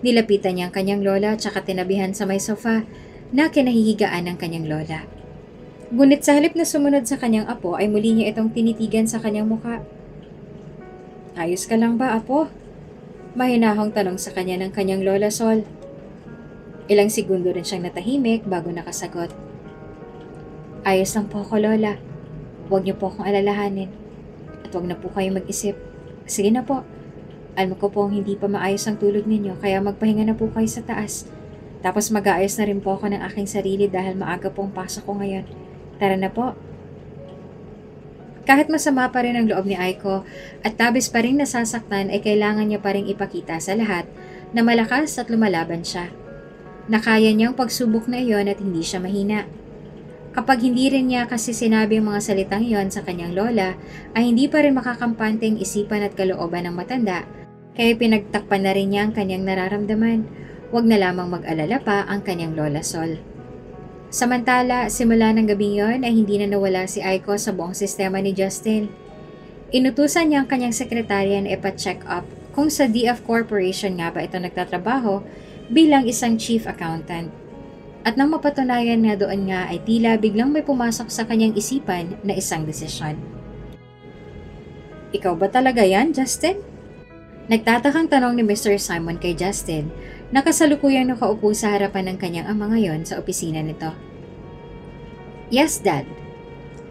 Nilapitan niya ang kanyang lola at saka tinabihan sa may sofa na kinahihigaan ng kanyang lola. Ngunit sa halip na sumunod sa kanyang apo ay muli niya itong tinitigan sa kanyang mukha. Ayos ka lang ba, apo? Mahinahong tanong sa kanya ng kanyang lola Sol. Ilang segundo rin siyang natahimik bago nakasagot. Ayos lang po ako, lola. Huwag niyo po akong alalahanin. At huwag na po kayo mag-isip. Sige na po. Alam ko po hindi pa maayos ang tulog ninyo kaya magpahinga na po kayo sa taas. Tapos mag-aayos na rin po ako ng aking sarili dahil maaga pong pasok ko ngayon. Tara na po. Kahit masama pa rin ang loob ni Aiko at tabis pa rin nasasaktan ay kailangan niya pa rin ipakita sa lahat na malakas at lumalaban siya. Nakaya niyang pagsubok na iyon at hindi siya mahina. Kapag hindi rin niya kasi sinabi ang mga salitang iyon sa kanyang lola, ay hindi pa rin makakampante ang isipan at kalooban ng matanda, kaya pinagtakpan na rin niya ang kanyang nararamdaman. Huwag na lamang mag-alala pa ang kanyang lola Sol. Samantala, simula ng gabing yon ay hindi na nawala si Aiko sa buong sistema ni Justin. Inutusan niya ang kanyang sekretarya na ipa-check up kung sa DF Corporation nga ba ito nagtatrabaho bilang isang chief accountant. At nang mapatunayan nga doon nga ay tila biglang may pumasok sa kanyang isipan na isang desisyon. Ikaw ba talaga yan, Justin? Nagtatakang tanong ni Mr. Simon kay Justin na kasalukuyang nakaupo sa harapan ng kanyang ama ngayon sa opisina nito. Yes, Dad.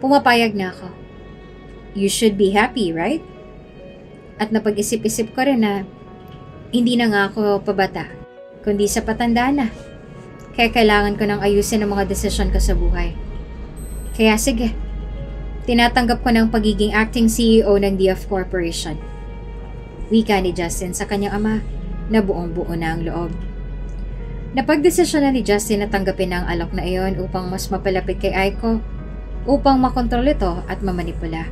Pumapayag na ako. You should be happy, right? At napag-isip-isip ko rin na hindi na nga ako pabata, kundi sa patanda na. Kaya kailangan ko nang ayusin ang mga desisyon ko sa buhay. Kaya sige, tinatanggap ko ng pagiging acting CEO ng DF Corporation. Wika ni Justin sa kanyang ama na buong-buo na ang loob. Napagdesisyon na ni Justin na tanggapin ang alok na iyon upang mas mapalapit kay Aiko, upang makontrol ito at mamanipula.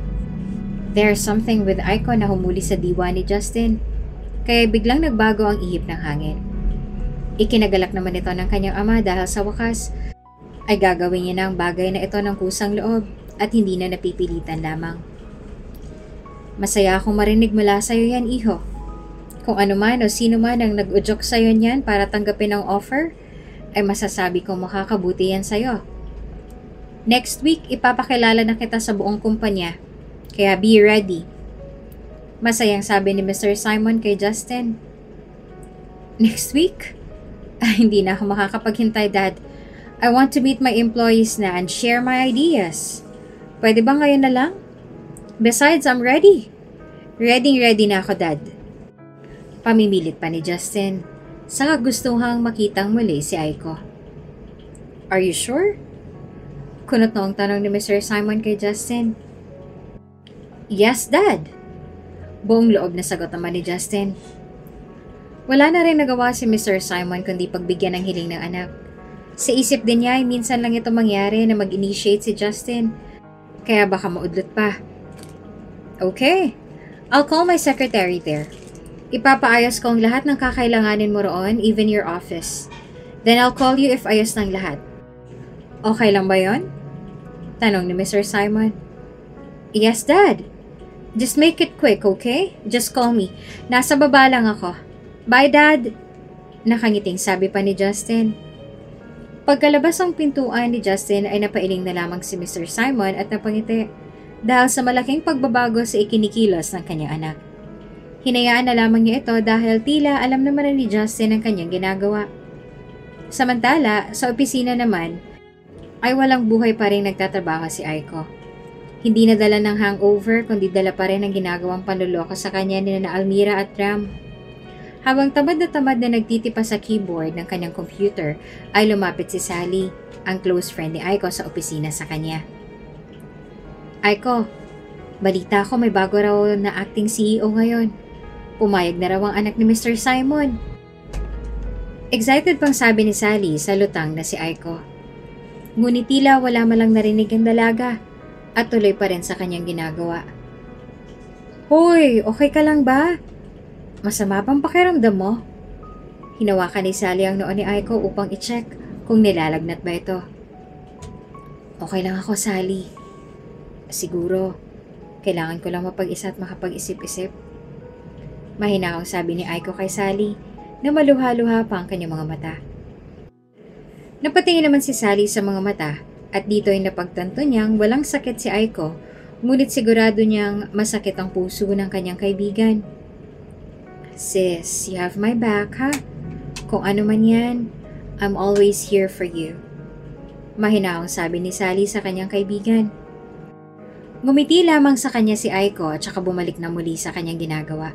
There's something with Aiko na humuli sa diwa ni Justin, kaya biglang nagbago ang ihip ng hangin. Ikinagalak naman ito ng kanyang ama dahil sa wakas ay gagawin niya na ang bagay na ito ng kusang loob at hindi na napipilitan lamang. Masaya akong marinig mula sa iyo yan, iho. Kung ano man o sino man ang nag-udyok sa iyo niyan para tanggapin ang offer, ay masasabi kong makakabuti yan sa iyo. Next week, ipapakilala na kita sa buong kumpanya, kaya be ready. Masayang sabi ni Mr. Simon kay Justin. Next week? Hindi na ako makakapaghintay, Dad. I want to meet my employees na and share my ideas. Pwede ba ngayon na lang? Besides, I'm ready. Ready na ako, Dad. Pamimilit pa ni Justin. Saka gustuhang makitang muli si Aiko. Are you sure? Kunot noong tanong ni Mr. Simon kay Justin. Yes, Dad. Buong loob na sagot naman ni Justin. Wala na rin nagawa si Mr. Simon kundi pagbigyan ng hiling ng anak. Sa isip din niya ay minsan lang ito mangyari na mag-initiate si Justin. Kaya baka maudlot pa. Okay, I'll call my secretary there. Ipapaayos ko ang lahat ng kakailanganin mo roon, even your office. Then I'll call you if ayos ng lahat. Okay lang ba yon? Tanong ni Mr. Simon. Yes, Dad. Just make it quick, okay? Just call me. Nasa baba lang ako. Bye, Dad! Nakangiting sabi pa ni Justin. Pagkalabas ang pintuan ni Justin ay napailing na lamang si Mr. Simon at napangiti. dahil sa malaking pagbabago sa ikinikilos ng kanyang anak. Hinayaan na lamang niya ito dahil tila alam naman na ni Justin ang kanyang ginagawa. Samantala, sa opisina naman, ay walang buhay pa rin nagtatrabaho si Aiko. Hindi nadala ng hangover kundi dala pa rin ang ginagawang panluloko sa kanya ni na Almira at Ram. Habang tamad na nagtitipa sa keyboard ng kanyang computer, ay lumapit si Sally, ang close friend ni Aiko sa opisina sa kanya. Aiko, balita ko may bago raw na acting CEO ngayon. Pumayag na raw ang anak ni Mr. Simon. Excited pang sabi ni Sally sa lutang na si Aiko. Ngunit tila wala malang narinig ang dalaga at tuloy pa rin sa kanyang ginagawa. Hoy, okay ka lang ba? Masama pang pakiramdam mo? Hinawakan ni Sally ang noo ni Aiko upang i-check kung nilalagnat ba ito. Okay lang ako, Sally. Siguro, kailangan ko lang mapag-isa at makapag-isip-isip. Mahinahong sabi ni Aiko kay Sally na maluha-luha pa ang kanyang mga mata. Napatingin naman si Sally sa mga mata at dito ay napagtanto niyang walang sakit si Aiko, ngunit sigurado niyang masakit ang puso ng kanyang kaibigan. Sis, you have my back, ha? Kung ano man yan, I'm always here for you. Mahinahong sabi ni Sally sa kanyang kaibigan. Ngumiti lamang sa kanya si Aiko at saka bumalik na muli sa kanyang ginagawa.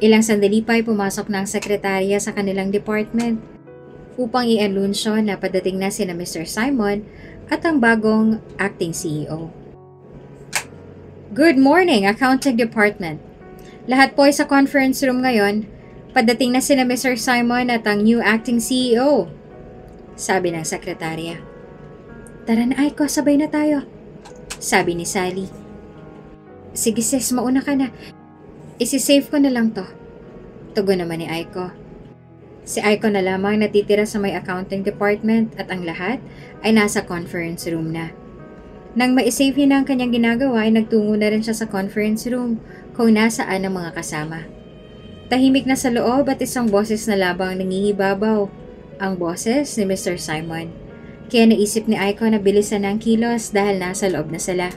Ilang sandali pa ay pumasok na ang sekretarya sa kanilang department upang i-anunsyo na padating na sina Mr. Simon at ang bagong acting CEO. Good morning, Accounting Department. Lahat po ay sa conference room ngayon. Padating na sina Mr. Simon at ang new acting CEO. Sabi ng sekretarya. Tara na Aiko, sabay na tayo. Sabi ni Sally. Sige sis, mauna ka na. Isi-save ko na lang to. Tugon naman ni Aiko. Si Aiko na lamang natitira sa may accounting department at ang lahat ay nasa conference room na. Nang ma-save niya na ang kanyang ginagawa ay nagtungo na rin siya sa conference room kung nasaan ang mga kasama. Tahimik na sa loob at isang boses na labang nangingibabaw. Ang boses ni Mr. Simon. Kaya naisip ni Aiko na bilisan ang kilos dahil nasa loob na sila.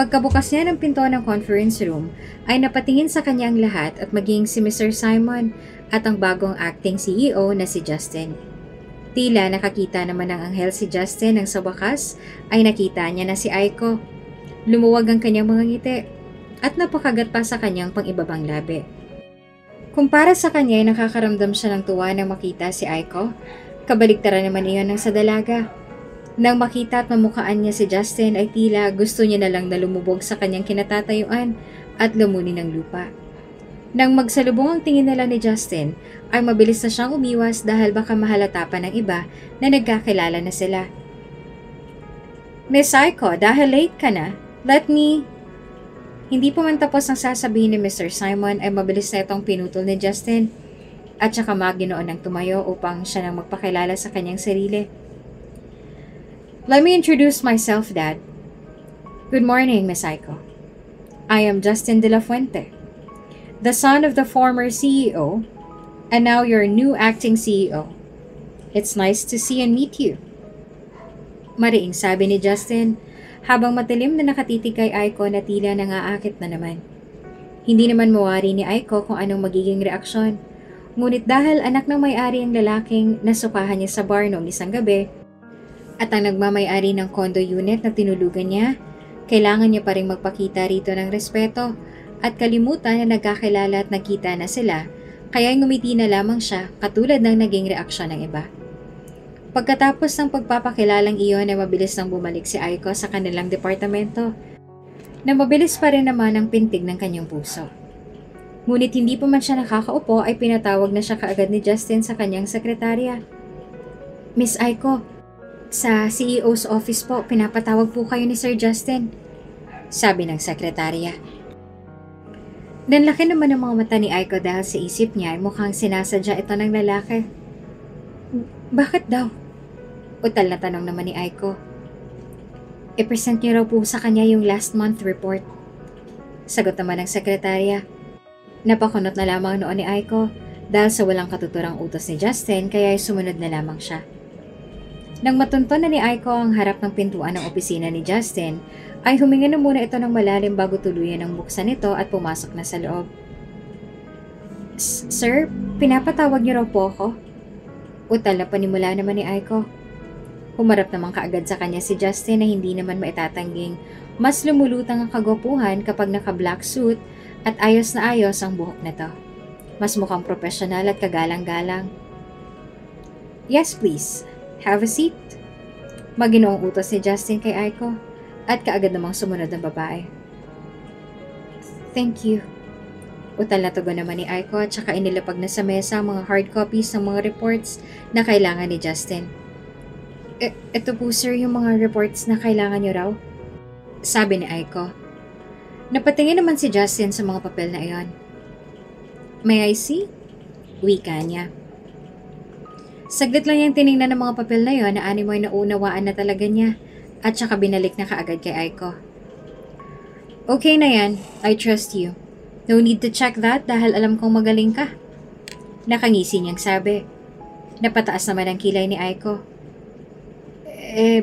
Pagkabukas niya ng pinto ng conference room ay napatingin sa kanyang lahat at maging si Mr. Simon at ang bagong acting CEO na si Justin. Tila nakakita naman ng anghel si Justin nang sa wakas ay nakita niya na si Aiko. Lumuwag ang kanyang mga ngiti at napakagat pa sa kanyang pang-ibabang labi. Kumpara sa kanya ay nakakaramdam siya ng tuwa nang makita si Aiko. Kabaligtaran naman iyon ng sa dalaga. Nang makita at mamukhaan niya si Justin ay tila gusto niya na lang na lumubog sa kanyang kinatatayuan at lumunin ng lupa. Nang magsalubong ang tingin nila ni Justin ay mabilis na siyang umiwas dahil baka mahalata pa ng iba na nagkakilala na sila. Miss Aiko, dahil late ka na, let me... Hindi pa man tapos ang sasabihin ni Mr. Simon ay mabilis na itong pinutol ni Justin at saka maginoon ng tumayo upang siya nang magpakilala sa kanyang sarili. Let me introduce myself, Dad. Good morning, Miss Aiko. I am Justin De La Fuente, the son of the former CEO and now your new acting CEO. It's nice to see and meet you. Mariing sabi ni Justin habang matilim na nakatitig kay Aiko na tila nangaakit na naman. Hindi naman mawari ni Aiko kung anong magiging reaksyon. Ngunit dahil anak ng may-ari ang lalaking nasukahan niya sa bar noong isang gabi at ang nagmamay-ari ng condo unit na tinulugan niya, kailangan niya pa rin magpakita rito ng respeto at kalimutan na nagkakilala at nagkita na sila, kaya ngumiti na lamang siya katulad ng naging reaksyon ng iba. Pagkatapos ng pagpapakilalang iyon ay mabilis nang bumalik si Aiko sa kanilang departamento na mabilis pa rin naman ang pintig ng kanyang puso. Ngunit hindi pa man siya nakakaupo ay pinatawag na siya kaagad ni Justin sa kanyang sekretarya. Miss Aiko, sa CEO's office po, pinapatawag po kayo ni Sir Justin, sabi ng sekretarya. Nanlaki naman ang mga mata ni Aiko dahil sa isip niya ay mukhang sinasadya ito ng lalaki. Bakit daw? Utal na tanong naman ni Aiko. I-present niyo raw po sa kanya yung last month report. Sagot naman ng sekretarya. Napakunot na lamang noon ni Aiko dahil sa walang katuturang utos ni Justin kaya ay sumunod na lamang siya. Nang matunton na ni Aiko ang harap ng pintuan ng opisina ni Justin, ay huminga na muna ito ng malalim bago tuluyan ang buksan ito at pumasok na sa loob. Sir, pinapatawag niyo raw po ako? Utal na panimula naman ni Aiko. Humarap naman kaagad sa kanya si Justin na hindi naman maitatangging mas lumulutang ang kagwapuhan kapag naka-black suit at ayos na ayos ang buhok nito. Mas mukhang profesional at kagalang-galang. Yes, please. Have a seat. Maginoong utos ni Justin kay Aiko at kaagad namang sumunod ang babae. Thank you. Utal na tugon naman ni Aiko at saka inilapag na sa mesa ang mga hard copies ng mga reports na kailangan ni Justin. Ito po sir yung mga reports na kailangan niyo raw? Sabi ni Aiko. Napatingin naman si Justin sa mga papel na iyon. May I see? Wika niya. Saglit lang niyang tinignan ng mga papel na yon na animoy na unawaan na talaga niya at saka binalik na kaagad kay Aiko. Okay na yan, I trust you. No need to check that dahil alam kong magaling ka. Nakangisi niyang sabi. Napataas naman ang kilay ni Aiko.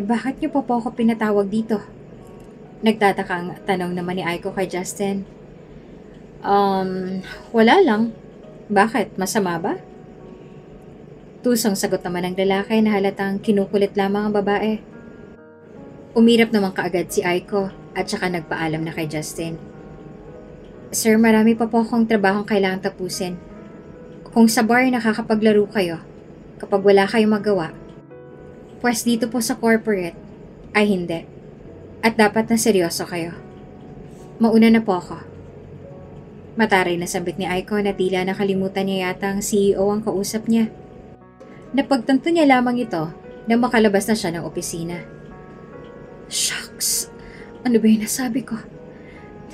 Bakit niyo po ako pinatawag dito? Nagtatakang tanong naman ni Aiko kay Justin. Wala lang. Bakit? Masama ba? Tusong sagot naman ng lalaki na halatang kinukulit lamang ang babae. Umirap naman kaagad si Aiko at saka nagpaalam na kay Justin. Sir, marami pa po akong trabahong kailangang tapusin. Kung sa bar nakakapaglaro kayo, kapag wala kayong magawa, pues dito po sa corporate, ay hindi. At dapat na seryoso kayo. Mauna na po ako. Mataray na sambit ni Aiko na tila nakalimutan niya yata ang CEO ang kausap niya. Napagtanto niya lamang ito nang makalabas na siya ng opisina. Shucks! Ano ba yung nasabi ko?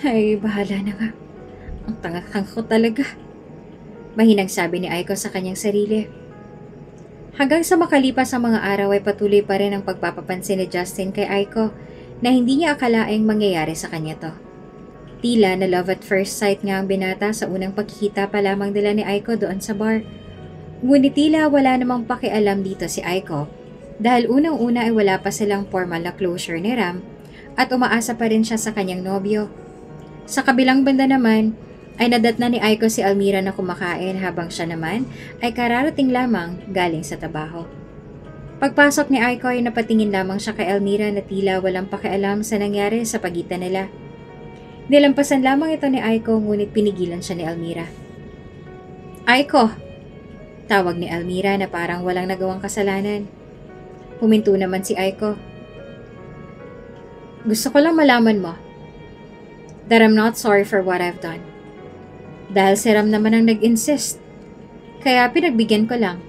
Ay, bahala na nga. Ang tanga-tanga ko talaga. Mahinang sabi ni Aiko sa kanyang sarili. Hanggang sa makalipas ang mga araw ay patuloy pa rin ang pagpapapansin ni Justin kay Aiko na hindi niya akalaing mangyayari sa kanya to. Tila na love at first sight nga ang binata sa unang pagkikita pa lamang nila ni Aiko doon sa bar. Ngunit tila wala namang pakialam dito si Aiko dahil unang-una ay wala pa silang formal na closure ni Ram at umaasa pa rin siya sa kanyang nobyo. Sa kabilang banda naman ay nadatna ni Aiko si Almira na kumakain habang siya naman ay kararating lamang galing sa trabaho. Pagpasok ni Aiko ay napatingin lamang siya kay Almira na tila walang pakialam sa nangyari sa pagitan nila. Nilampasan lamang ito ni Aiko ngunit pinigilan siya ni Almira. Aiko! Tawag ni Almira na parang walang nagawang kasalanan. Huminto naman si Aiko. Gusto ko lang malaman mo that I'm not sorry for what I've done. Dahil si Ram naman ang nag-insist. Kaya pinagbigyan ko lang.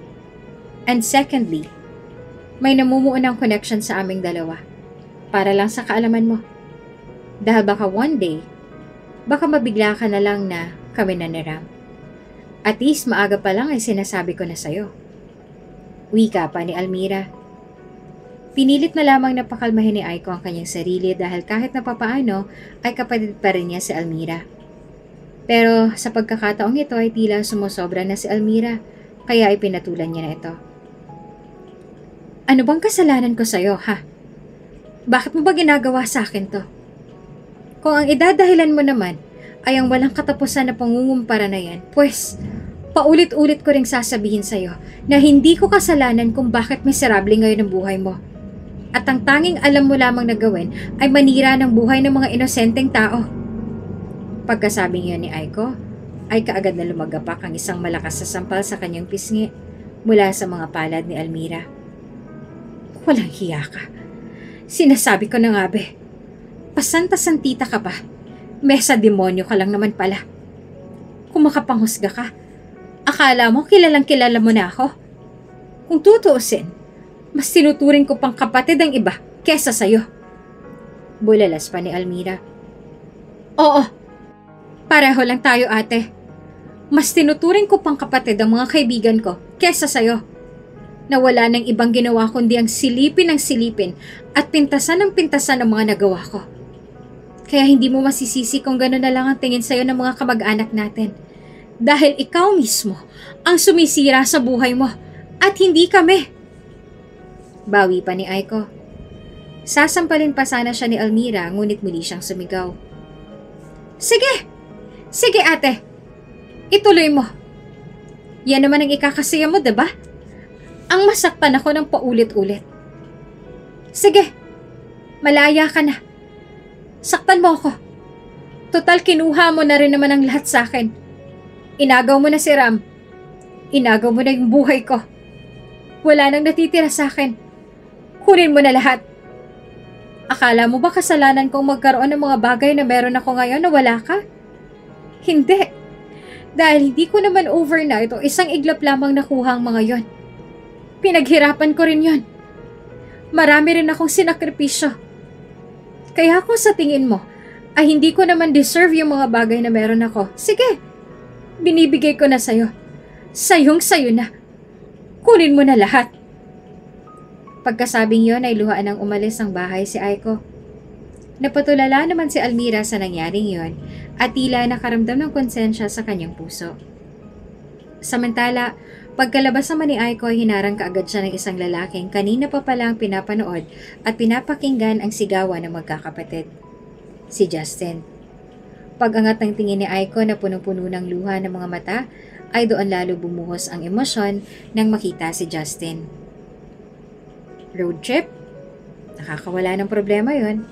And secondly, may namumuo ng connection sa aming dalawa. Para lang sa kaalaman mo. Dahil baka one day, baka mabigla ka na lang na kami na ni Ram. At least maaga pa lang ay sinasabi ko na sa'yo. Wika pa ni Almira. Pinilit na lamang napakalmahin ni Aiko ang kanyang sarili dahil kahit napapaano ay kapatid pa rin niya si Almira. Pero sa pagkakataong ito ay tila sumusobra na si Almira kaya ay pinatulan niya na ito. Ano bang kasalanan ko sa'yo, ha? Bakit mo ba ginagawa sa akin to? Kung ang idadahilan mo naman ay ang walang katapusan na pangungumpara na yan, pues paulit-ulit ko ring sasabihin sa'yo na hindi ko kasalanan kung bakit miserable ngayon ang buhay mo. At ang tanging alam mo lamang na gawin ay manira ng buhay ng mga inosenteng tao. Pagkasabing yun ni Aiko, ay kaagad na lumagapak ang isang malakas na sampal sa kanyang pisngi mula sa mga palad ni Almira. Walang hiya ka. Sinasabi ko na nga be, pasanta-santita ka ba? Mesa demonyo ka lang naman pala. Kung makapanghusga ka, akala mo kilalang kilala mo na ako? Kung tutuusin, mas tinuturing ko pang kapatid ang iba kesa sa'yo. Bulalas pa ni Almira. Oo, pareho lang tayo ate. Mas tinuturing ko pang kapatid ang mga kaibigan ko kesa sa'yo. Na wala nang ibang ginawa kundi ang silipin ng silipin at pintasan ng pintasan ang mga nagawa ko. Kaya hindi mo masisisi kung gano'n na lang ang tingin sa'yo ng mga kamag-anak natin. Dahil ikaw mismo ang sumisira sa buhay mo at hindi kami. Bawi pa ni Aiko. Sasampalin pa sana siya ni Almira ngunit muli siyang sumigaw. Sige! Sige ate! Ituloy mo! Yan naman ang ikakasaya mo, diba? Ang masaktan ako ng paulit-ulit. Sige! Malaya ka na. Saktan mo ako. Total kinuha mo na rin naman ang lahat sa akin. Inagaw mo na si Ram. Inagaw mo na yung buhay ko. Wala nang natitira sa akin. Kunin mo na lahat. Akala mo ba kasalanan kong magkaroon ng mga bagay na meron ako ngayon na wala ka? Hindi. Dahil hindi ko naman overnight o isang iglap lamang nakuha ang mga yon. Pinaghirapan ko rin yon. Marami rin akong sinakripisyo. Kaya kung sa tingin mo ay hindi ko naman deserve yung mga bagay na meron ako, sige, binibigay ko na sa'yo. Sayong-sayo na. Kunin mo na lahat. Pagkasabing yon ay luhaan ng umalis ang bahay si Aiko. Napatulala naman si Almira sa nangyaring yon at tila nakaramdam ng konsensya sa kanyang puso. Samantala, pagkalabas naman ni Aiko ay hinarang kaagad siya ng isang lalaking kanina pa palang pinapanood at pinapakinggan ang sigawan ng magkakapatid. Si Justin. Pag-angat ng tingin ni Aiko na punong-puno ng luha ng mga mata, ay doon lalo bumuhos ang emosyon nang makita si Justin. Road trip? Nakakawala ng problema yon.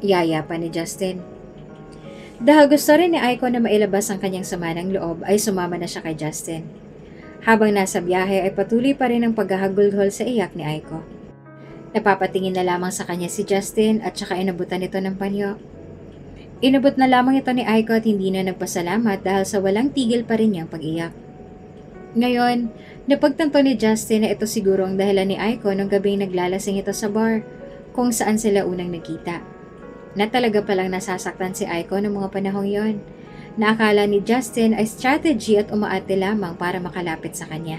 Yaya pa ni Justin. Dahil gusto rin ni Aiko na mailabas ang kanyang sama ng loob ay sumama na siya kay Justin. Habang nasa biyahe ay patuloy pa rin ang paghahagulhol sa iyak ni Aiko. Napapatingin na lamang sa kanya si Justin at saka inabutan ito ng panyo. Inabot na lamang ito ni Aiko at hindi na nagpasalamat dahil sa walang tigil pa rin niyang pag-iyak. Ngayon, napagtanto ni Justin na ito siguro ang dahilan ni Aiko nung gabing naglalasing ito sa bar kung saan sila unang nagkita. Na talaga palang nasasaktan si Aiko ng mga panahong yon. Na akala ni Justin ay strategy at umaate lamang para makalapit sa kanya.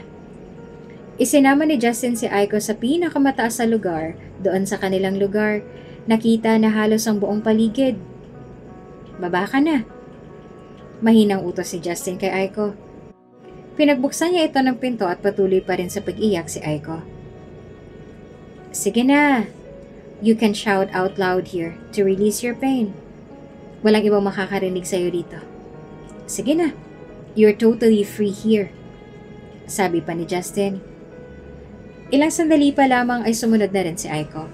Isinama ni Justin si Aiko sa pinakamataas sa lugar, doon sa kanilang lugar, nakita na halos ang buong paligid. Baba ka na. Mahinang utos si Justin kay Aiko. Pinagbuksan niya ito ng pinto at patuloy pa rin sa pag-iyak si Aiko. Sige na. You can shout out loud here to release your pain. Walang ibang makakarinig sa'yo dito. Sige na. You're totally free here. Sabi pa ni Justin. Ilang sandali pa lamang ay sumunod na rin si Aiko.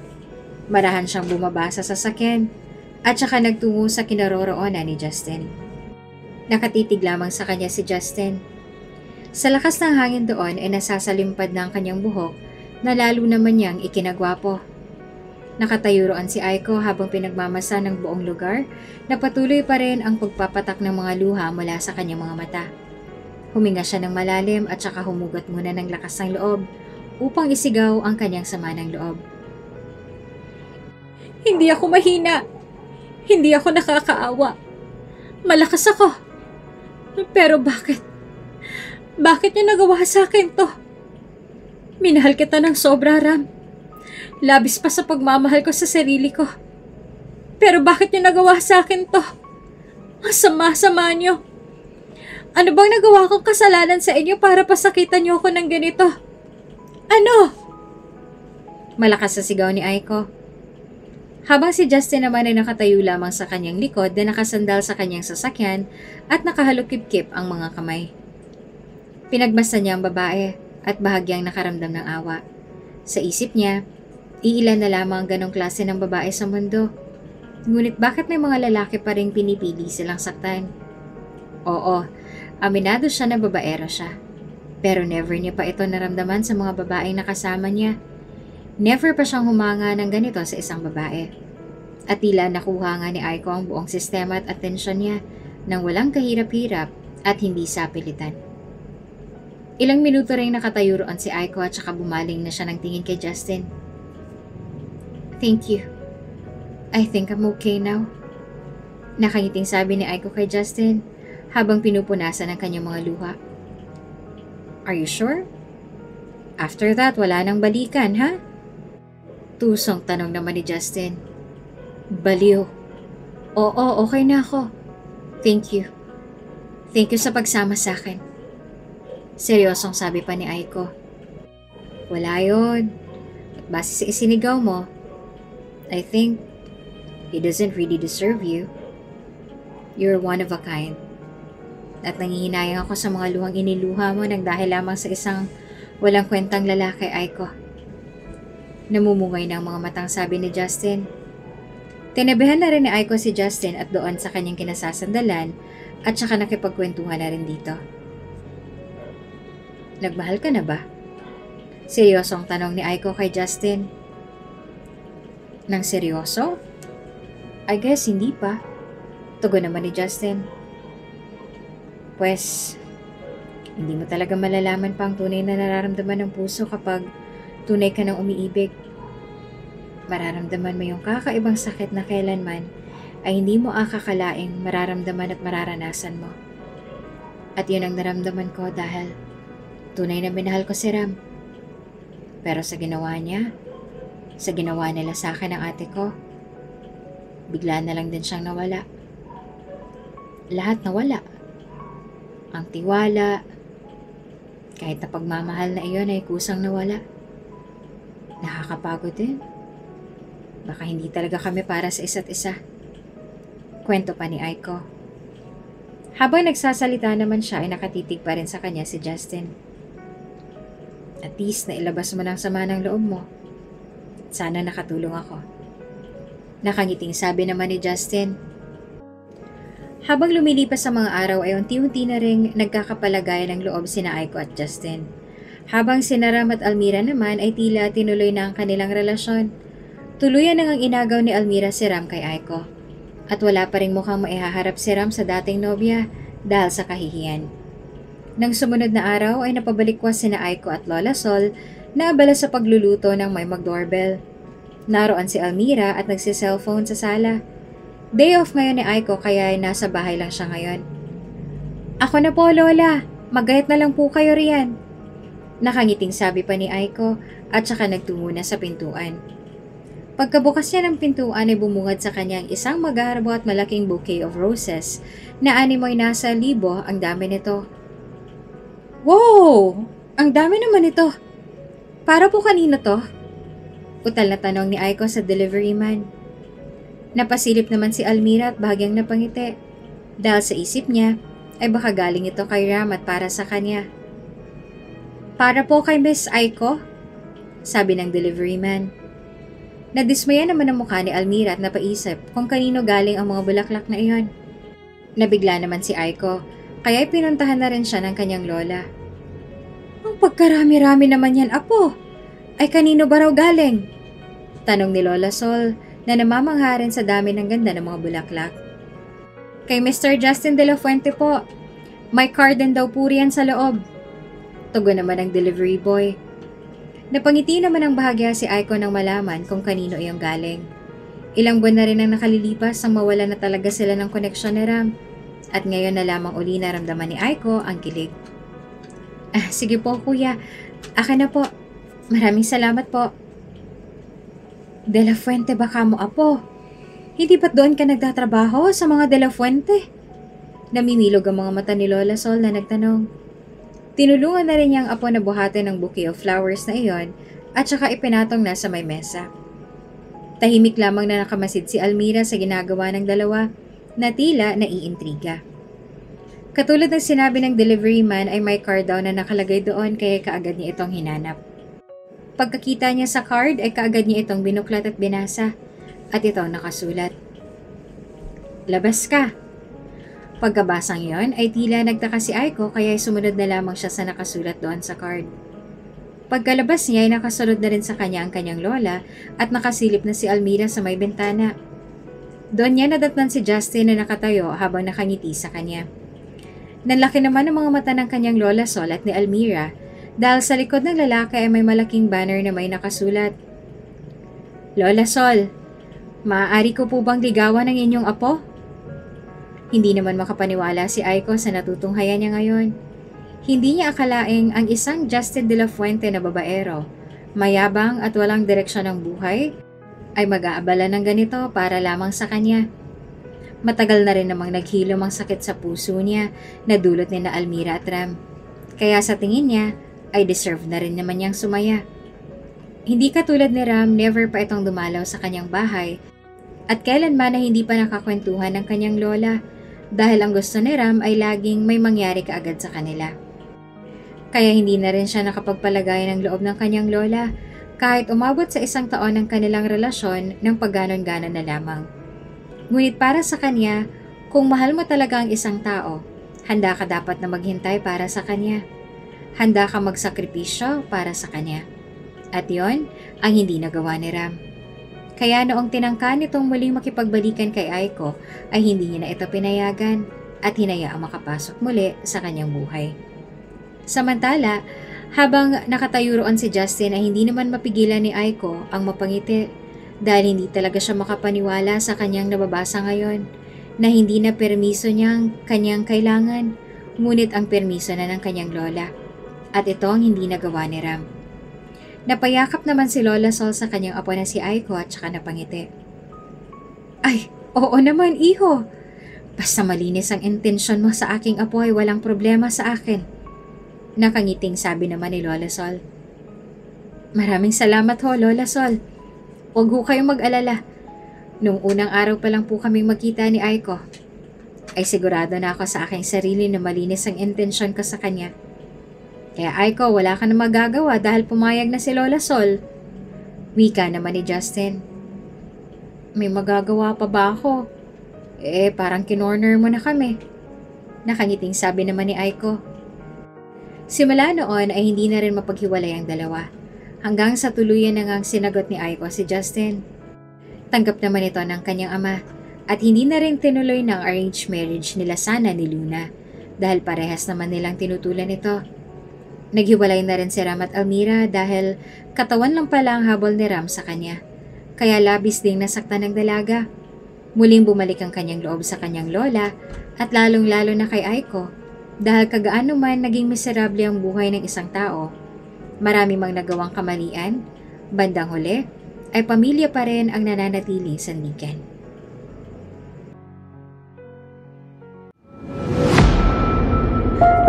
Marahan siyang bumaba sa sasakyan at saka nagtungo sa kinaroroonan ni Justin. Nakatitig lamang sa kanya si Justin. Sa lakas ng hangin doon ay nasasalimpad na ang kanyang buhok na lalo naman niyang ikinagwapo. Nakatayo roon si Aiko habang pinagmamasa ng buong lugar na patuloy pa rin ang pagpapatak ng mga luha mula sa kanyang mga mata. Huminga siya ng malalim at saka humugot muna ng lakas ng loob upang isigaw ang kanyang sama ng loob. Hindi ako mahina. Hindi ako nakakaawa. Malakas ako. Pero bakit? Bakit niyo nagawa sa akin to? Minahal kita ng sobra, Ram. Labis pa sa pagmamahal ko sa sarili ko. Pero bakit niyo nagawa sa akin to? Ang sama-sama niyo. Ano bang nagawa kong kasalanan sa inyo para pasakitan niyo ako ng ganito? Ano? Malakas sa sigaw ni Aiko. Habang si Justin naman ay nakatayo lamang sa kanyang likod na nakasandal sa kanyang sasakyan at nakahalukip-kip ang mga kamay. Pinagmasdan niya ang babae at bahagyang nakaramdam ng awa. Sa isip niya, iilan na lamang ang ganong klase ng babae sa mundo. Ngunit bakit may mga lalaki pa rin pinipili silang saktan? Oo, aminado siya na babaero siya. Pero never niya pa ito naramdaman sa mga babaeng nakasama niya. Never pa siyang humanga ng ganito sa isang babae. At tila nakuha nga ni Aiko ang buong sistema at atensyon niya nang walang kahirap-hirap at hindi sapilitan. Ilang minuto rin nakatayo roon si Aiko at saka bumaling na siya ng tingin kay Justin. Thank you. I think I'm okay now. Nakangiting sabi ni Aiko kay Justin habang pinupunasan ang kanyang mga luha. Are you sure? After that, wala nang balikan, ha? Tusong tanong naman ni Justin. Baliw. Oo, okay na ako. Thank you. Thank you sa pagsama sa akin. Seryosong sabi pa ni Aiko. Wala yun. base sa isinigaw mo, I think he doesn't really deserve you. You're one of a kind. At nangihinayang ako sa mga luhang iniluha mo nang dahil lamang sa isang walang kwentang lalaki, Aiko. Namumungay ng mga matang sabi ni Justin. Tinabihan na rin ni Aiko si Justin at doon sa kanyang kinasasandalan at saka nakipagkwentuhan na rin dito. Nagmahal ka na ba? Seryosong tanong ni Aiko kay Justin. Nang seryoso? I guess hindi pa. Tugon naman ni Justin. Pues, hindi mo talaga malalaman pa ang tunay na nararamdaman ng puso kapag tunay ka ng umiibig. Mararamdaman mo yung kakaibang sakit na kailanman ay hindi mo akakalaing mararamdaman at mararanasan mo. At yun ang naramdaman ko dahil tunay na minahal ko si Ram. Pero sa ginawa niya, sa ginawa nila sa akin ng ate ko, bigla na lang din siyang nawala. Lahat nawala. Ang tiwala, kahit na pagmamahal na iyon ay kusang nawala. Nakakapagod din. Baka hindi talaga kami para sa isa't isa. Kwento pa ni Aiko. Habang nagsasalita naman siya ay nakatitig pa rin sa kanya si Justin. At least na ilabas mo ng sama ng loob mo. Sana nakatulong ako. Nakangiting sabi naman ni Justin. Habang lumilipas sa mga araw ay unti-unti na ring nagkakapalagayan ng loob sina Aiko at Justin. Habang sina Ram at Almira naman ay tila tinuloy na ang kanilang relasyon. Tuluyan nang inagaw ni Almira si Ram kay Aiko. At wala pa ring mukhang maihaharap si Ram sa dating nobya dahil sa kahihiyan. Nang sumunod na araw ay napabalikwas sina Aiko at Lola Sol na abala sa pagluluto ng may mag-doorbell. Naroon si Almira at nagsi-cellphone sa sala. Day off ngayon ni Aiko kaya ay nasa bahay lang siya ngayon. Ako na po, Lola. Magayat na lang po kayo riyan. Nakangiting sabi pa ni Aiko at saka nagtungo na sa pintuan. Pagkabukas niya ng pintuan ay bumungad sa kanyang isang magarbo at malaking bouquet of roses na animoy nasa 1,000 ang dami nito. Wow! Ang dami naman ito. Para po kanino to? Utal na tanong ni Aiko sa delivery man. Napasilip naman si Almira at bahagyang napangiti. Dahil sa isip niya, ay baka galing ito kay Ram at para sa kanya. Para po kay Miss Aiko? Sabi ng delivery man. Nadismaya naman ang mukha ni Almira at napaisip kung kanino galing ang mga bulaklak na iyon. Nabigla naman si Aiko, kaya pinuntahan na rin siya ng kanyang lola. Ang pagkarami-rami naman yan, apo. Ay kanino ba raw galing? Tanong ni Lola Sol na namamangha rin sa dami ng ganda ng mga bulaklak. Kay Mr. Justin de la Fuente po. May card din daw po riyan sa loob. Tugon naman ang delivery boy. Napangiti naman ang bahagya si Aiko nang malaman kung kanino iyong galing. Ilang buwan na rin ang nakalilipas nang mawala na talaga sila ng koneksyon ni Ram. At ngayon na lamang uli naramdaman ni Aiko ang kilig. Sige po kuya, akin na po. Maraming salamat po. De la Fuente baka mo apo. Hindi ba't doon ka nagtatrabaho sa mga De la Fuente? Namimilog ang mga mata ni Lola Sol na nagtanong. Tinulungan na rin niyang apo na buhatin ng bouquet of flowers na iyon at saka ipinatong na sa may mesa. Tahimik lamang na nakamasid si Almira sa ginagawa ng dalawa na tila naiintriga. Katulad ng sinabi ng delivery man ay may card daw na nakalagay doon kaya kaagad niya itong hinanap. Pagkakita niya sa card ay kaagad niya itong binuklat at binasa at ito nakasulat. Labas ka! Pagkabasang yon ay tila nagtaka si Aiko kaya sumunod na lamang siya sa nakasulat doon sa card. Pagkalabas niya ay nakasunod na rin sa kanya ang kanyang lola at nakasilip na si Almira sa may bintana. Doon niya nadatnan si Justin na nakatayo habang nakangiti sa kanya. Nanlaki naman ang mga mata ng kanyang Lola Sol at ni Almira dahil sa likod ng lalaki ay may malaking banner na may nakasulat. Lola Sol, maaari ko po bang ligawan ng inyong apo? Hindi naman makapaniwala si Aiko sa natutunghayan niya ngayon. Hindi niya akalaing ang isang Justin de la Fuente na babaero, mayabang at walang direksyon ng buhay, ay mag-aabala ng ganito para lamang sa kanya. Matagal na rin namang naghilom ang sakit sa puso niya na dulot ni na Almira at Ram. Kaya sa tingin niya ay deserve na rin naman niyang sumaya. Hindi katulad ni Ram, never pa itong dumalaw sa kanyang bahay at kailanman na hindi pa nakakwentuhan ng kanyang lola dahil ang gusto ni Ram ay laging may mangyari kaagad sa kanila. Kaya hindi na rin siya nakapagpalagay ng loob ng kanyang lola kahit umabot sa 1 taon ng kanilang relasyon ng pagganon-ganon na lamang. Ngunit para sa kanya, kung mahal mo talaga ang isang tao, handa ka dapat na maghintay para sa kanya. Handa ka magsakripisyo para sa kanya. At yon ang hindi nagawa ni Ram. Kaya noong tinangka nitong muling makipagbalikan kay Aiko ay hindi niya na ito pinayagan at hinayaang makapasok muli sa kanyang buhay. Samantala, habang nakatayo roon si Justin ay hindi naman mapigilan ni Aiko ang mapangiti dahil hindi talaga siya makapaniwala sa kanyang nababasa ngayon na hindi na permiso niyang kanyang kailangan ngunit ang permiso na ng kanyang lola at ito ang hindi nagawa ni Ram. Napayakap naman si Lola Sol sa kanyang apo na si Aiko at saka napangiti. Ay, oo naman iho. Basta malinis ang intensyon mo sa aking apo ay walang problema sa akin. Nakangiting sabi naman ni Lola Sol. Maraming salamat ho, Lola Sol. Huwag ho kayong mag-alala. Nung unang araw pa lang po kaming magkita ni Aiko, ay sigurado na ako sa aking sarili na malinis ang intensyon ko sa kanya. Kaya Aiko, wala ka na magagawa dahil pumayag na si Lola Sol. Wika naman ni Justin. May magagawa pa ba ako? Parang kinorner mo na kami. Nakangiting sabi naman ni Aiko. Simula noon ay hindi na rin mapaghiwalay ang dalawa. Hanggang sa tuluyan na ngang sinagot ni Aiko si Justin. Tanggap naman ito ng kanyang ama at hindi na rin tinuloy ng arranged marriage nila Sana ni Luna dahil parehas naman nilang tinutulan ito. Naghiwalay na rin si Ram at Almira dahil katawan lang pala ang habol ni Ram sa kanya. Kaya labis ding nasaktan ng dalaga. Muling bumalik ang kanyang loob sa kanyang lola at lalong-lalo na kay Aiko dahil kagaano man naging miserable ang buhay ng isang tao. Marami mang nagawang kamalian, bandang huli ay pamilya pa rin ang nananatiling sandigan.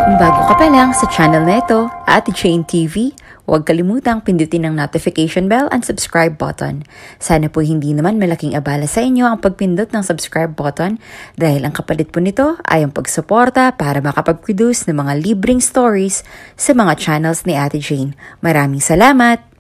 Kung bago ka pa lang sa channel na ito, Ate Jane TV, huwag kalimutang pindutin ang notification bell and subscribe button. Sana po hindi naman malaking abala sa inyo ang pagpindot ng subscribe button dahil ang kapalit po nito ay ang pagsuporta para makapag-produce ng mga libreng stories sa mga channels ni Ate Jane. Maraming salamat!